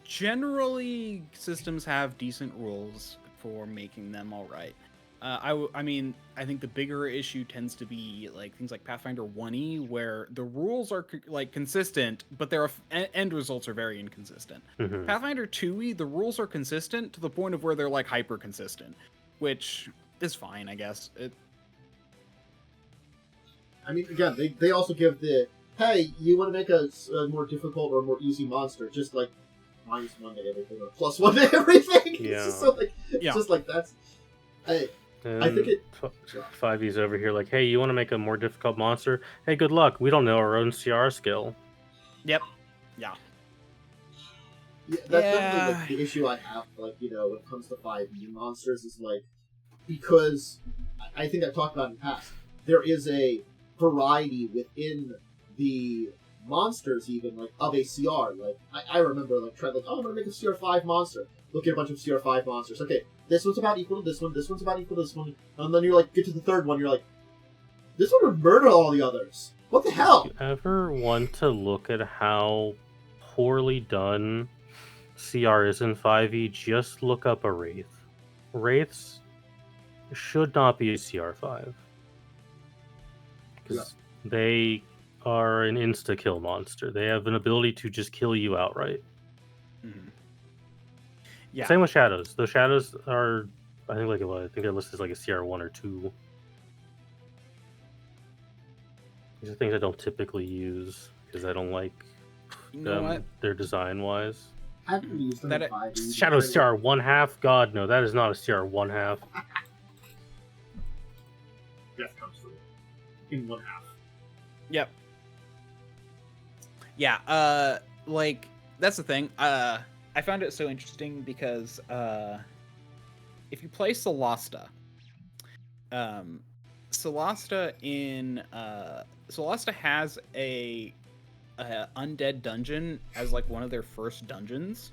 Generally, systems have decent rules for making them all right. I mean, I think the bigger issue tends to be like things like Pathfinder 1e, where the rules are like consistent, but their end results are very inconsistent. Pathfinder 2e, the rules are consistent to the point of where they're like hyper consistent, which is fine, I guess. I mean, again, they also give the, hey, you want to make a more difficult or more easy monster, just like -1 to everything or +1 to everything. Yeah. It's just so like, it's just like that's. I And think it. 5e's over here like, hey, you want to make a more difficult monster? Hey, good luck. We don't know our own CR skill. Yep. Yeah. Yeah, that's definitely like the issue I have. Like, you know, when it comes to 5e monsters, is like, because I think I've talked about it in the past. There is a variety within the monsters, even like of a CR. Like I remember like trying like, oh, I'm gonna make a CR5 monster. Look at a bunch of CR5 monsters. Okay, this one's about equal to this one. This one's about equal to this one. And then you're like, get to the third one. You're like, this one would murder all the others. What the hell? If you ever want to look at how poorly done CR is in 5e, just look up a Wraith. Wraiths should not be a CR5. Because they are an insta-kill monster. They have an ability to just kill you outright. Mm-hmm. Yeah. Same with Shadows. The Shadows are, I think, like I think they're listed as like a CR1 or 2. These are things I don't typically use because I don't like them. They're design-wise. I haven't used them in 5e. Shadows CR 1/2? God, no, that is not a CR 1/2. Death comes through in 1/2. Yep. Yeah, like, that's the thing. I found it so interesting because, if you play Solasta, Solasta has a undead dungeon as, like, one of their first dungeons.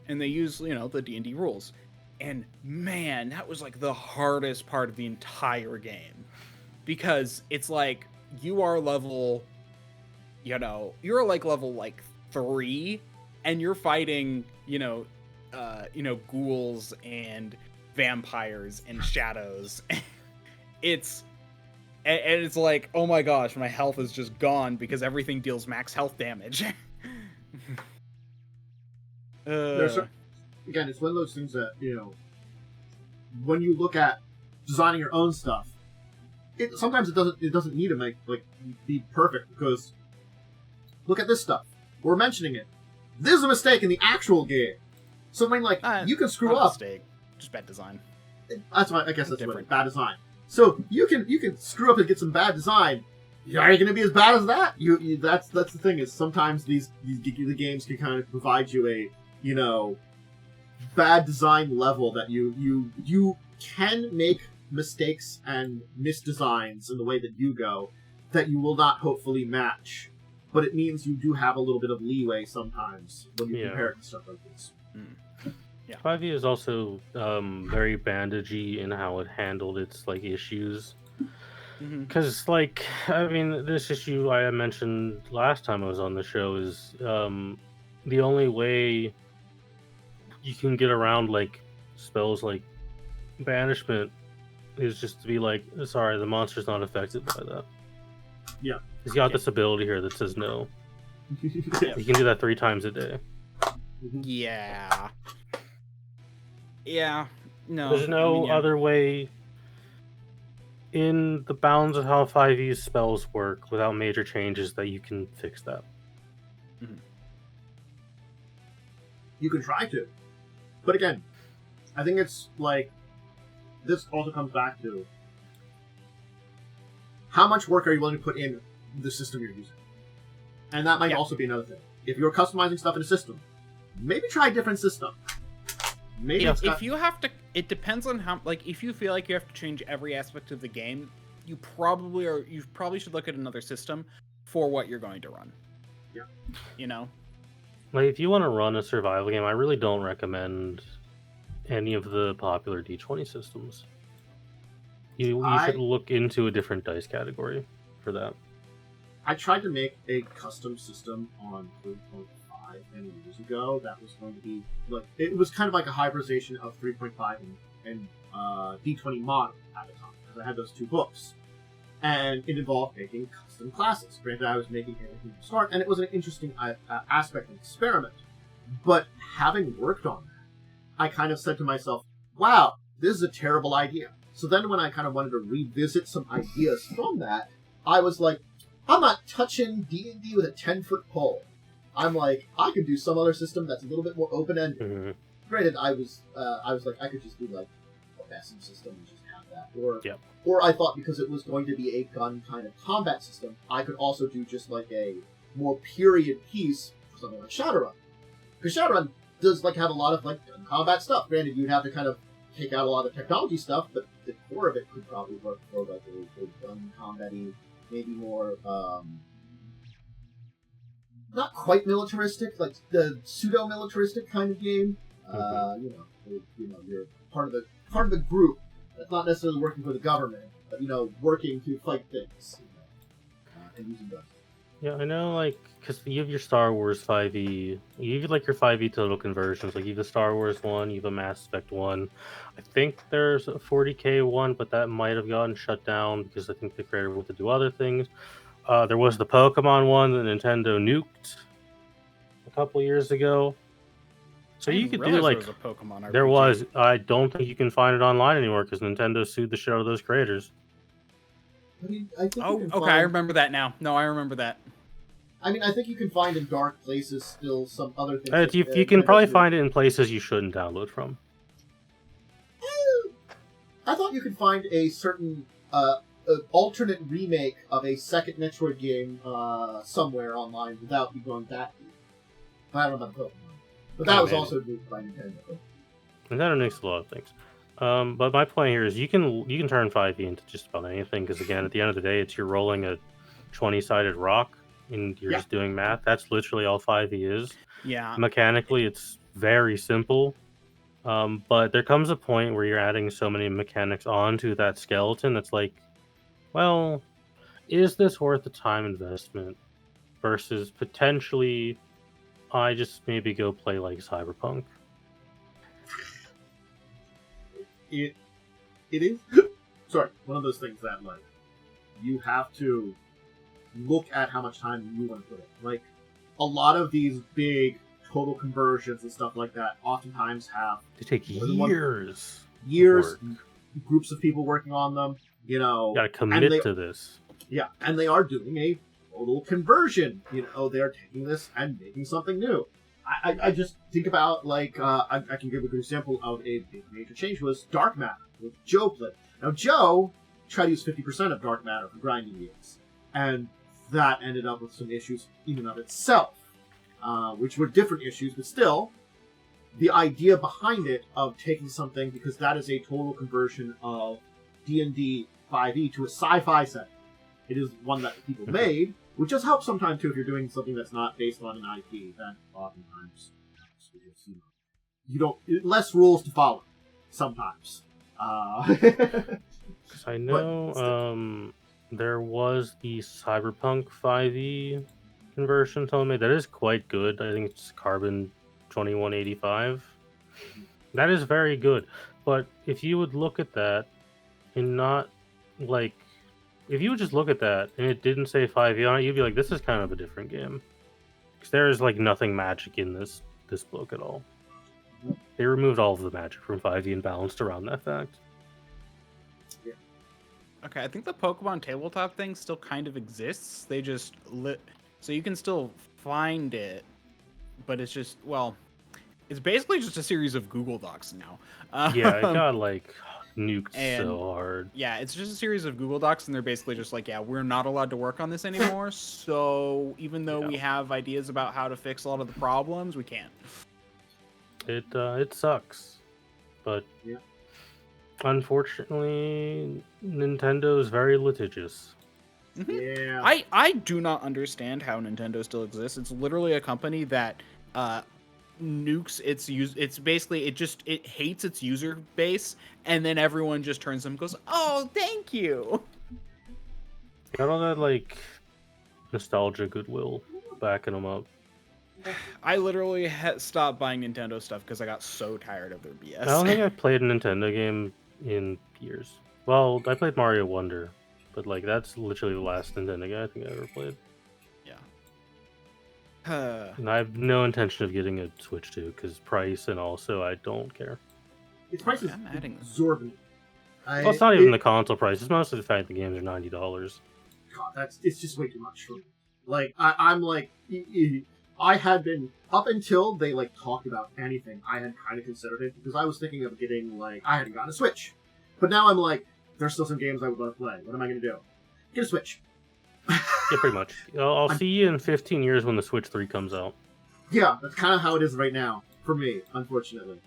And they use, you know, the D&D rules. And, man, that was, like, the hardest part of the entire game. Because it's, like, you are level, you know, you're like level like 3, and you're fighting, ghouls and vampires and shadows. it's like, oh my gosh, my health is just gone because everything deals max health damage. Again, it's one of those things that, you know, when you look at designing your own stuff, sometimes it doesn't need to be perfect, because look at this stuff. We're mentioning it. This is a mistake in the actual game. So I mean, like, you can screw up. Mistake, just bad design. That's why I guess that's what bad design. So you can screw up and get some bad design. Are you going to be as bad as that? That's the thing, is sometimes the games can kind of provide you a, you know, bad design level that you can make mistakes and misdesigns in the way that you go that you will not hopefully match, but it means you do have a little bit of leeway sometimes when you compare it to stuff like this. Yeah. 5e is also very bandagey in how it handled its like issues, because like, I mean, this issue I mentioned last time I was on the show is the only way you can get around like spells like banishment is just to be like, sorry, the monster's not affected by that. Yeah. He's got this ability here that says no. He can do that 3 times a day. Yeah. Yeah. No. There's no other way in the bounds of how 5e's spells work without major changes that you can fix that. You can try to. But again, I think it's like, this also comes back to how much work are you willing to put in the system you're using? And that might also be another thing. If you're customizing stuff in a system, maybe try a different system. Maybe if you have to, it depends on how, like, if you feel like you have to change every aspect of the game, you probably should look at another system for what you're going to run. Yeah. You know? Like, if you want to run a survival game, I really don't recommend any of the popular D20 systems. You should look into a different dice category for that. I tried to make a custom system on 3.5 many years ago that was going to be like, it was kind of like a hybridization of 3.5 and D20 model at the time, because I had those 2 books, and it involved making custom classes. Granted, I was making everything from the start, and it was an interesting aspect and experiment. But having worked on that, I kind of said to myself, wow, this is a terrible idea. So then when I kind of wanted to revisit some ideas from that, I was like, I'm not touching D&D with a 10-foot pole. I'm like, I could do some other system that's a little bit more open-ended. Granted, I was like, I could just do like SM system and just have that. Or, Yep. or I thought because it was going to be a gun kind of combat system, I could also do just like a more period piece for something like Shadowrun. Because Shadowrun does like have a lot of like gun combat stuff. Granted, you'd have to kind of take out a lot of technology stuff, but the core of it could probably work for like a gun combat-y, maybe more not quite militaristic, like the pseudo-militaristic kind of game. You're part of the group that's not necessarily working for the government, but working to fight things, and using guns. Yeah, I know, like, because you have your Star Wars 5e, you have, like, your 5e total conversions, like, you have the Star Wars one, you have a Mass Effect one, I think there's a 40k one, but that might have gotten shut down, because I think the creator wanted to do other things. There was the Pokemon one that Nintendo nuked a couple years ago. So you could do, like, there was a Pokemon RPG. There was, I don't think you can find it online anymore, because Nintendo sued the shit out of those creators. I mean, I think I remember that now. No, I remember that. I mean, I think you can find in dark places still some other things. You can probably find it in places you shouldn't download from. I thought you could find a certain alternate remake of a second Metroid game somewhere online without you going back to it. I don't know about Pokemon. But that was also moved by Nintendo. Nintendo makes a lot of things. But my point here is you can turn 5e into just about anything, because again, at the end of the day, it's you're rolling a 20-sided rock and you're just doing math. That's literally all 5e is. Yeah. Mechanically, it's very simple. But there comes a point where you're adding so many mechanics onto that skeleton that's like, well, is this worth the time investment versus potentially I just maybe go play like Cyberpunk? It is sorry, one of those things that like you have to look at how much time you want to put in. Like a lot of these big total conversions and stuff like that oftentimes have They take years, groups of people working on them. You gotta commit to this. Yeah, and they are doing a total conversion. They're taking this and making something new. I just think about, like, I can give a good example of a big major change was Dark Matter, which Joe played. Now, Joe tried to use 50% of Dark Matter for grinding units, and that ended up with some issues in and of itself, which were different issues, but still, the idea behind it of taking something, because that is a total conversion of D&D 5e to a sci-fi setting. It is one that people made, which does help sometimes too if you're doing something that's not based on an IP. That oftentimes you don't less rules to follow sometimes. I know there was the Cyberpunk 5e conversion someone made. That is quite good. I think it's Carbon 2185. That is very good. But if you would look at that and not like, if you would just look at that and it didn't say 5e on it, you'd be like, this is kind of a different game. Because there is like nothing magic in this book at all. They removed all of the magic from 5e and balanced around that fact. Yeah. Okay, I think the Pokemon tabletop thing still kind of exists. They just so you can still find it, but it's just, well, it's basically just a series of Google Docs now. Yeah, it got like nuked so hard. Yeah, it's just a series of Google Docs, and they're basically just like, yeah, we're not allowed to work on this anymore. So even though we have ideas about how to fix a lot of the problems, we can't. It sucks, but unfortunately, Nintendo is very litigious. Yeah, I do not understand how Nintendo still exists. It's literally a company that nukes it's basically it hates its user base, and then everyone just turns to them and goes, oh, thank you. Got all that like nostalgia goodwill backing them up. I literally stopped buying Nintendo stuff because I got so tired of their BS. I don't think I've played a Nintendo game in years. Well, I played Mario Wonder, but like that's literally the last Nintendo game I think I ever played. And I have no intention of getting a Switch 2 because price, and also I don't care. its price is exorbitant. Well, it's not even the console price. It's mostly the fact the games are $90. God, it's just way too much for me. Like I'm like, I had been, up until they, like, talked about anything, I had kind of considered it, because I was thinking of getting, like, I hadn't gotten a Switch. But now I'm like, there's still some games I would love to play. What am I going to do? Get a Switch. Yeah, pretty much. I'll see you in 15 years when the Switch 3 comes out. Yeah, that's kind of how it is right now, for me, unfortunately.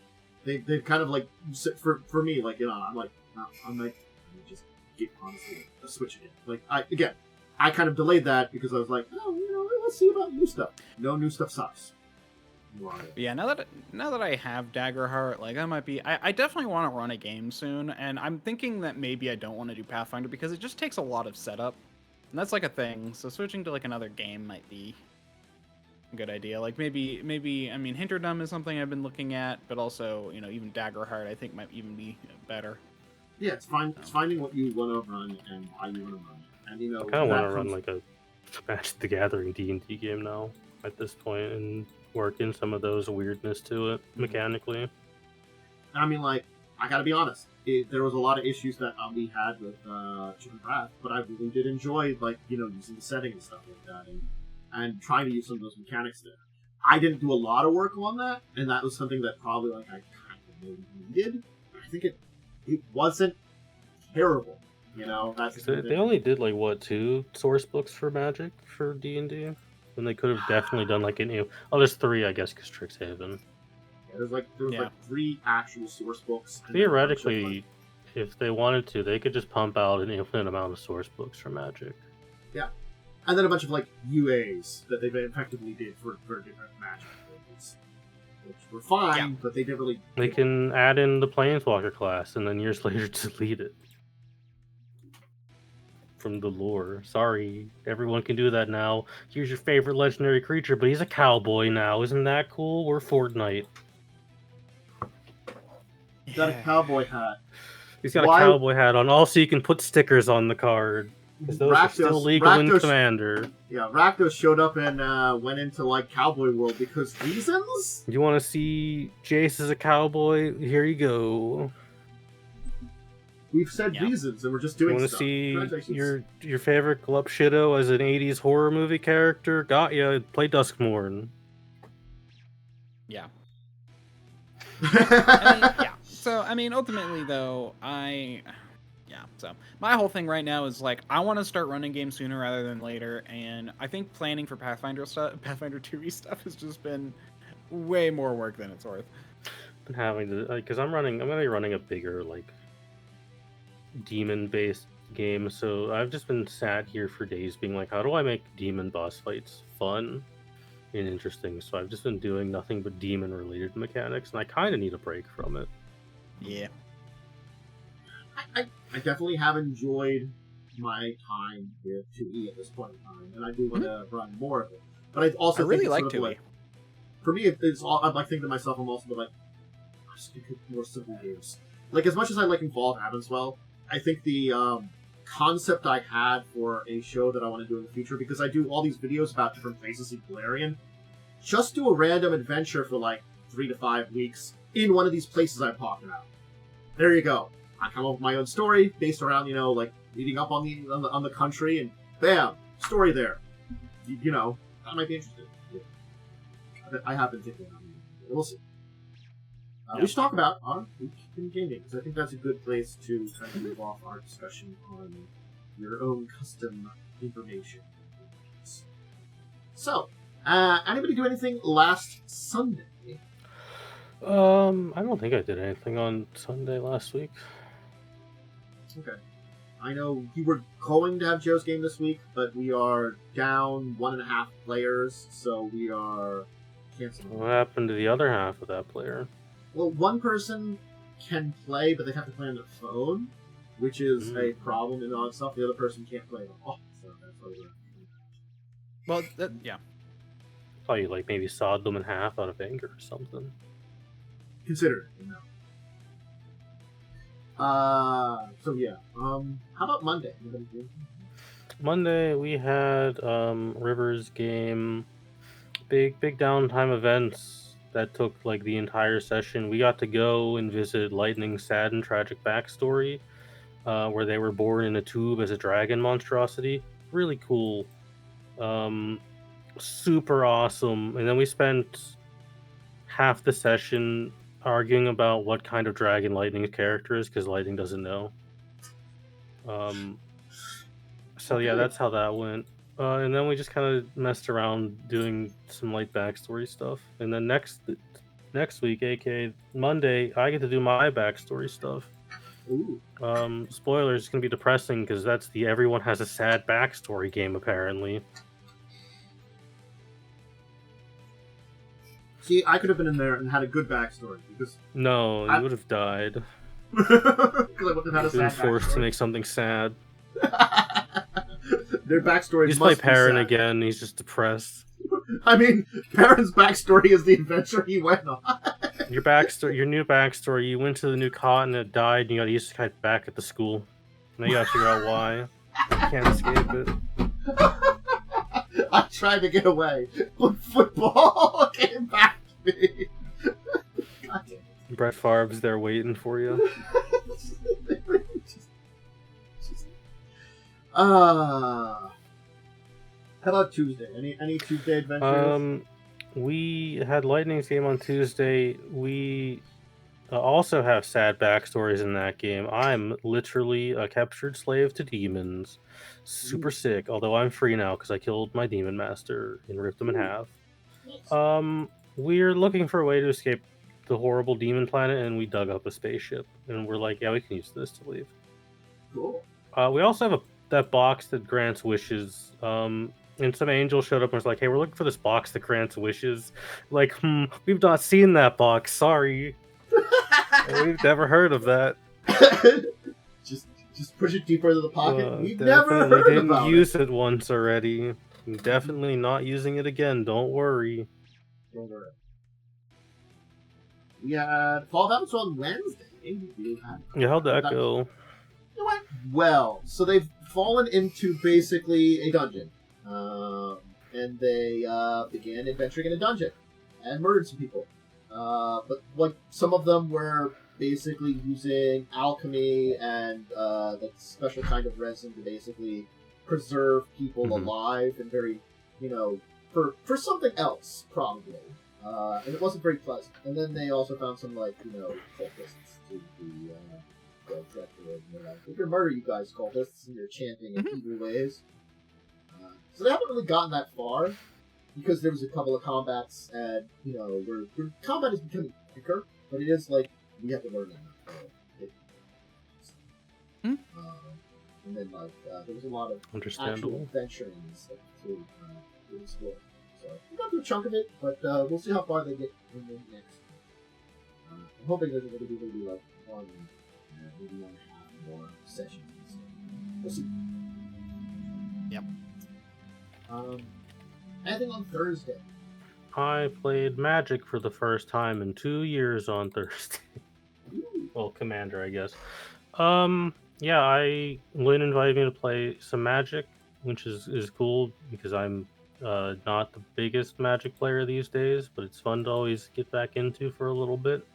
They've kind of, like, for me, like, you know, I'm like, no, I might just get, honestly, a Switch again. Like, I kind of delayed that because I was like, oh, you know, let's see about new stuff. No new stuff sucks. But yeah, now that I have Daggerheart, like I definitely want to run a game soon, and I'm thinking that maybe I don't want to do Pathfinder because it just takes a lot of setup, and that's like a thing. So switching to like another game might be a good idea. Like maybe I mean Hinterdom is something I've been looking at, but also even Daggerheart I think might even be better. Yeah, it's fine. It's finding what you want to run and why you want to run it, and I kind of want to run like a Magic the Gathering D&D game now at this point and work in some of those weirdness to it mechanically. I mean, like, I gotta be honest. There was a lot of issues that we had with Children's Wrath, but I really did enjoy, like, using the setting and stuff like that, and trying to use some of those mechanics there. I didn't do a lot of work on that, and that was something that probably, like, I kind of maybe needed. I think it wasn't terrible, That's they only did like what 2 source books for Magic for D&D. And they could have definitely done like there's 3, I guess, because Strixhaven. Yeah, there was like 3 actual source books. Theoretically, if they wanted to, they could just pump out an infinite amount of source books for Magic. Yeah, and then a bunch of like UAs that they effectively did for different Magic things, which were fine, but they didn't really. They can add in the Planeswalker class, and then years later delete it from the lore. Sorry, everyone can do that now. Here's your favorite legendary creature, but he's a cowboy now. Isn't that cool? We're Fortnite. He's got a cowboy hat. He's got a cowboy hat on. Also, you can put stickers on the card. Because those are still legal in Commander. Yeah, Rakdos showed up and went into, like, Cowboy World because reasons? You want to see Jace as a cowboy? Here you go. We've said reasons, and we're just doing stuff. You want to see your favorite Glup Shido as an 80s horror movie character? Got ya. Play Duskmourn. Yeah. So, ultimately, though, so my whole thing right now is, like, I want to start running games sooner rather than later, and I think planning for Pathfinder 2e stuff has just been way more work than it's worth. Been having to, because I'm going to be running a bigger, like, demon-based game, so I've just been sat here for days being like, how do I make demon boss fights fun and interesting? So I've just been doing nothing but demon-related mechanics, and I kind of need a break from it. Yeah. I definitely have enjoyed my time with 2E at this point in time, and I do want to run more of it. But I also really think like sort of 2E. like, for me, it's all, I'm like thinking to myself, I'm also like, I just think of more simple games. Like, as much as I like Involved Abenswell, I think the concept I had for a show that I want to do in the future, because I do all these videos about different places in Galarian, just do a random adventure for like 3 to 5 weeks in one of these places I'm talking about. There you go. I come up with my own story based around, like reading up on the country, and bam, story there. I might be interested. I have been thinking about it. We'll see. We should talk about our week in gaming, because I think that's a good place to kind of move off our discussion on your own custom information. So, anybody do anything last Sunday? I don't think I did anything on Sunday last week. Okay. I know you were going to have Joe's game this week, but we are down 1.5 players, so we are canceling. What happened to the other half of that player? Well, one person can play, but they have to play on their phone, which is a problem in all itself. The other person can't play at all, so that's why we're... Well, yeah. I thought you, like, maybe sawed them in half out of anger or something. Consider it, So yeah. How about Monday? Monday we had Rivers game, big downtime events that took like the entire session. We got to go and visit Lightning's sad and tragic backstory, where they were born in a tube as a dragon monstrosity. Really cool. super awesome. And then we spent half the session arguing about what kind of dragon Lightning's character is, because Lightning doesn't know. So yeah, that's how that went. And then we just kind of messed around doing some light backstory stuff. And then next week, aka Monday, I get to do my backstory stuff. Ooh. Spoilers, it's gonna be depressing because that's the everyone has a sad backstory game apparently. See, I could have been in there and had a good backstory because No, you would have died. because I wouldn't have had a Been sad forced to backstory. make something sad. Their backstory He's must play Perrin be sad. again. He's just depressed. I mean, Perrin's backstory is the adventure he went on. Your new backstory. You went to the new continent, died, and you got Isekai back at the school. Now you gotta figure out why. You can't escape it. I tried to get away, but football came back to me. God damn it. Brett Favre's there waiting for you. How about Tuesday? Any Tuesday adventures? We had Lightning's game on Tuesday. We also have sad backstories in that game. I'm literally a captured slave to demons. Super sick, although I'm free now because I killed my demon master and ripped him in half. We're looking for a way to escape the horrible demon planet, and we dug up a spaceship. And we're like, yeah, we can use this to leave. Cool. We also have that box that grants wishes. And some angel showed up and was like, hey, we're looking for this box that grants wishes. Like, we've not seen that box. Sorry. We've never heard of that. just push it deeper into the pocket. We've Definitely never heard didn't about use it once already. Definitely not using it again. Don't worry. Don't worry. We had Fall Habits on Wednesday. Yeah, how'd that go? It went well. So they've fallen into basically a dungeon. And they began adventuring in a dungeon and murdered some people. But like some of them were basically using alchemy and that special kind of resin to basically preserve people alive and very, for something else probably. And it wasn't very pleasant. And then they also found some cultists to be directed. We're gonna murder you guys, cultists, and you're chanting in evil ways. So they haven't really gotten that far because there was a couple of combats, and where combat is becoming quicker, but it is like we have to learn it. And then there was a lot of actual adventuring and stuff to explore. So we got through a chunk of it, but we'll see how far they get in the next. I'm hoping there's going to be maybe like one, maybe 1.5 more sessions. So we'll see. Yep. Anything on Thursday? I played Magic for the first time in 2 years on Thursday. Well, Commander, I guess. Yeah, Lynn invited me to play some Magic, which is cool because I'm not the biggest Magic player these days, but it's fun to always get back into for a little bit.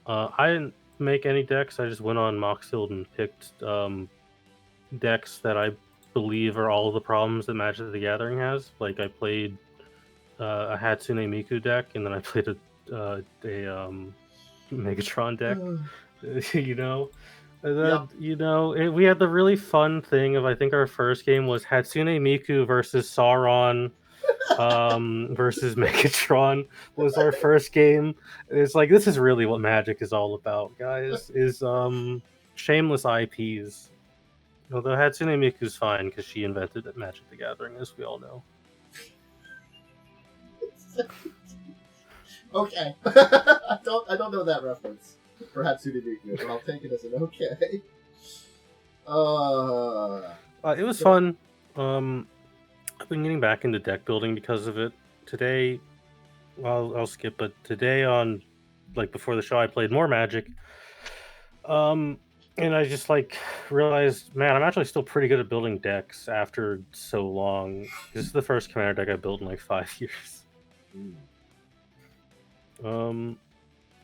I didn't make any decks. I just went on Moxfield and picked decks that I believe are all the problems that Magic the Gathering has. Like I played a Hatsune Miku deck, and then I played a Megatron deck. And then, we had the really fun thing of, I think our first game was Hatsune Miku versus Sauron versus Megatron was our first game. It's like, this is really what Magic is all about, guys, is shameless IPs. Although Hatsune Miku's fine because she invented Magic the Gathering, as we all know. Okay. I don't know that reference for Hatsune Miku, but I'll take it as an okay. It was fun. I've been getting back into deck building because of it. Today, I'll skip, but today before the show, I played more Magic. And I just realized, man, I'm actually still pretty good at building decks after so long. This is the first Commander deck I built in 5 years.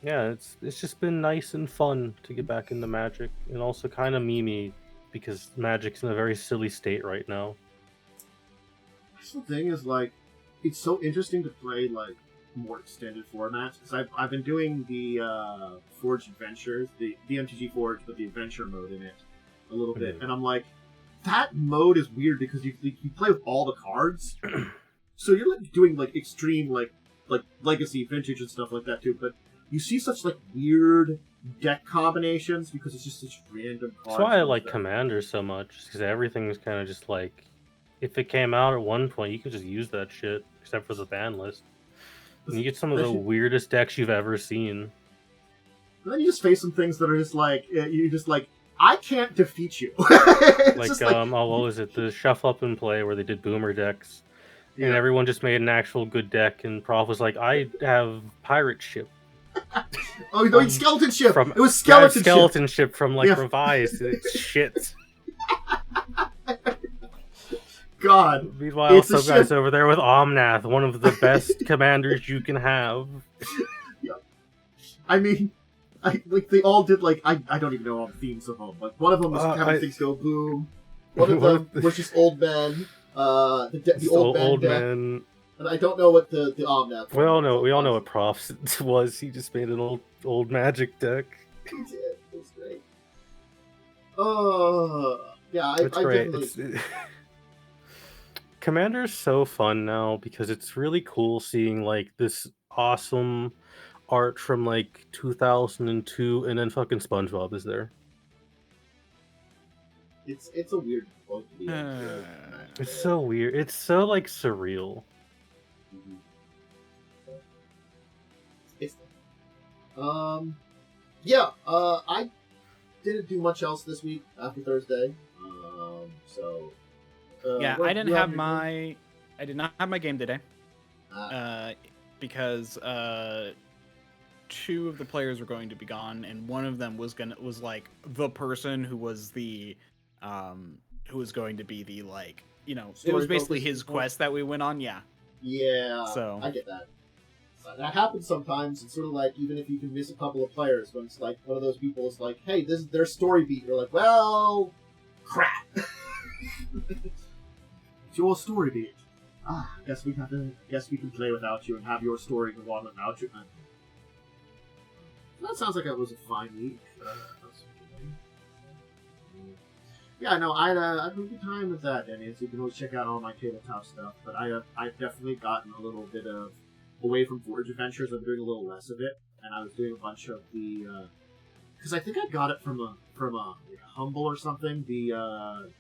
Yeah, it's just been nice and fun to get back into Magic, and also kind of memey because Magic's in a very silly state right now. The thing is, it's so interesting to play like more extended formats because I've been doing the Forge Adventures, the MTG Forge, but the adventure mode in it a little bit, and I'm like, that mode is weird because you play with all the cards, so you're like doing like extreme like legacy, vintage, and stuff like that too. But you see such like weird deck combinations because it's just such random cards. That's why I like Commander so much, because everything's kind of just like, if it came out at one point, you could just use that shit, except for the ban list. And you get some of the weirdest decks you've ever seen. And then you just face some things that are just like, you just like, I can't defeat you. Like, what was it? The Shuffle Up and Play where they did Boomer decks. And everyone just made an actual good deck, and Prof was like, I have Pirate Ship. Oh, no, Skeleton Ship! It was Skeleton Ship from, like, Revised. It's shit. God. Meanwhile, some guy's over there with Omnath, one of the best commanders you can have. Yeah. I mean, they all did, like, I don't even know all the themes of them. Like, one of them was having things go boom. One of them was just old men. The old man. And I don't know what the Omnath. We all know what Prof was. He just made an old magic deck. He did. It was great. Yeah, it's great. Definitely... Commander's so fun now because it's really cool seeing like this awesome art from like 2002, and then fucking SpongeBob is there. It's a weird book. It's so weird. It's so like surreal. Yeah. I didn't do much else this week after Thursday. I did not have my game today. Because two of the players were going to be gone, and one of them was like the person who was the who was going to be the, like, you know, it was basically his quest that we went on. Yeah. So I get that. That happens sometimes. It's sort of like, even if you can miss a couple of players, when it's like one of those people is like, hey, this is their story beat. You're like, well, crap. It's your story beat. Guess we can play without you and have your story go on without you. That sounds like it was a fine week. Yeah, no, I had a good time with that, Dennis. You can always check out all my tabletop stuff, but I've definitely gotten a little bit of away from Forge Adventures. I'm doing a little less of it, and I was doing a bunch of the because I think I got it from a like Humble or something. The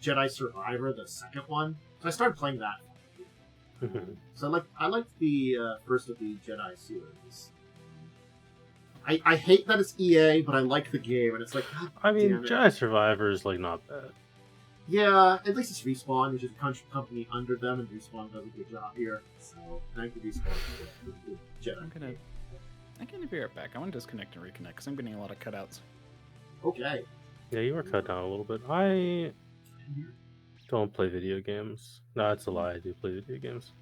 Jedi Survivor, the second one. So I started playing that. So I like the first of the Jedi series. I hate that it's EA, but I like the game, and it's like, God, I mean, Jedi Survivor is like not bad. Yeah, at least it's Respawn, which is a company under them, and Respawn does a good job here. So thank you, Respawn, for the Jedi. I'm gonna be right back. I want to disconnect and reconnect because I'm getting a lot of cutouts. Okay. Yeah, you were cut down a little bit. I don't play video games. No, that's a lie. I do play video games.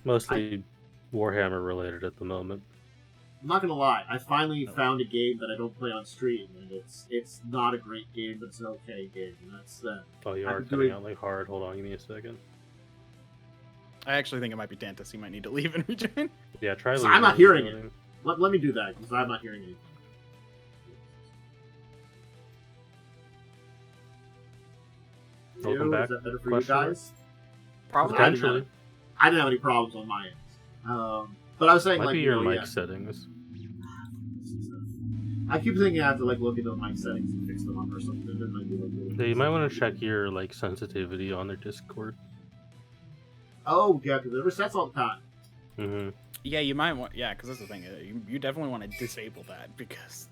Mostly Warhammer related at the moment. I'm not gonna lie. I finally found a game that I don't play on stream, and it's not a great game, but it's an okay game. And that's that. Oh, you are cutting out like hard. Hold on, give me a second. I actually think it might be Dantas. He might need to leave and rejoin. Yeah, try. So I'm not hearing it. Let me do that because I'm not hearing anything. Welcome back. Is that better for you guys? Probably. Potentially. I didn't have any problems on my end. But I was saying, might like, be your mic settings. I keep thinking I have to like look into mic settings and fix them up or something. Yeah, you might want to check your like sensitivity on their Discord. Oh yeah, because it resets all the time. Mm-hmm. Yeah, you might want. Yeah, because that's the thing. You definitely want to disable that because,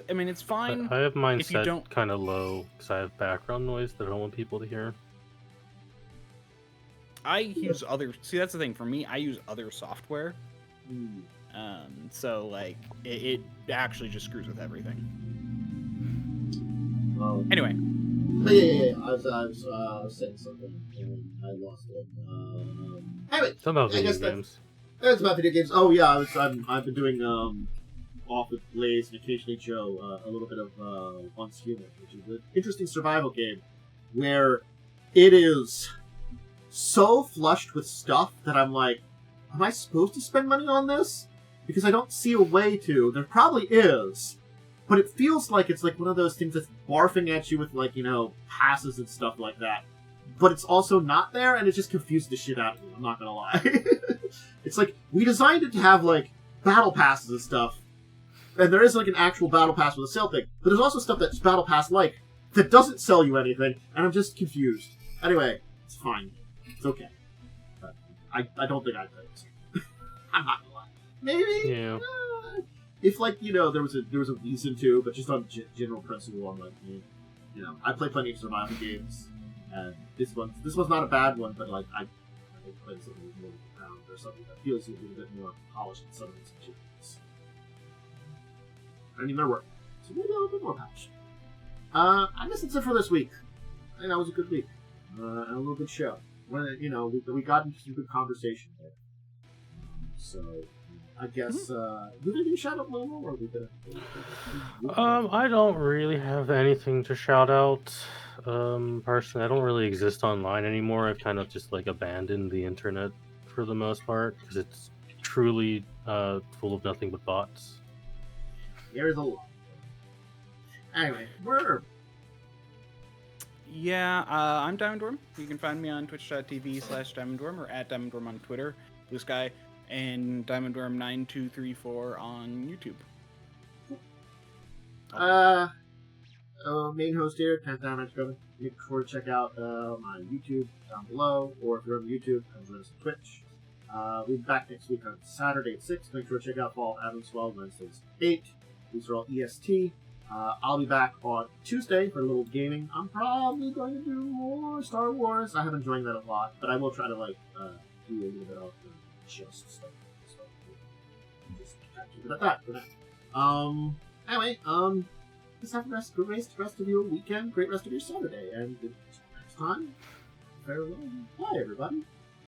I mean, it's fine. I have mine set kind of low because I have background noise that I don't want people to hear. I use other. See, that's the thing. For me, I use other software. So like it actually just screws with everything. Anyway. Yeah. I was saying something and I lost it. Anyway, it's about video games. It's about video games. Oh yeah, I've been doing off with Blaze and occasionally Joe a little bit of Once Human, which is an interesting survival game where it is so flushed with stuff that I'm like, am I supposed to spend money on this? Because I don't see a way to. There probably is. But it feels like it's like one of those things that's barfing at you with, like, you know, passes and stuff like that. But it's also not there, and it just confused the shit out of me, I'm not gonna lie. It's like, we designed it to have, like, battle passes and stuff. And there is, like, an actual battle pass with a sale thing. But there's also stuff that's battle pass-like that doesn't sell you anything, and I'm just confused. Anyway, it's fine. It's okay. But I don't think I'd play this. I'm not gonna lie. Maybe? Yeah. If, like, you know, there was a reason to, but just on general principle, I'm like, you know, I play plenty of survival games, and this one's not a bad one, but, like, I play something with more ground or something that feels a little bit more polished than some of these games. I mean, they're working, so maybe a little bit more polished. I guess that's it for this week. I think that was a good week, and a little good show. When, you know, we got into some good conversation there. So, I guess, we gonna do shout out Momo, or are we gonna... I don't really have anything to shout out. Personally, I don't really exist online anymore. I've kind of just, like, abandoned the internet for the most part, because it's truly full of nothing but bots. There's a lot. Anyway, we're... Yeah, I'm DiamondWyrm. You can find me on twitch.tv/DiamondWyrm or at DiamondWyrm on Twitter, Blue Sky, and DiamondWyrm9234 on YouTube. Main host here, 10th Dracovin. Make sure to check out my YouTube down below, or if you're on YouTube, come join us on Twitch. We'll be back next week on Saturday at 6. Make sure to check out Fall of Adam's 12, Wednesdays at 8. These are all EST. I'll be back on Tuesday for a little gaming. I'm probably going to do more Star Wars. I have been enjoying that a lot, but I will try to, like, do a little bit of just stuff. So, just keep it at that for now. Anyway, just have a great rest of your weekend, great rest of your Saturday, and until next time, farewell. Bye, everybody.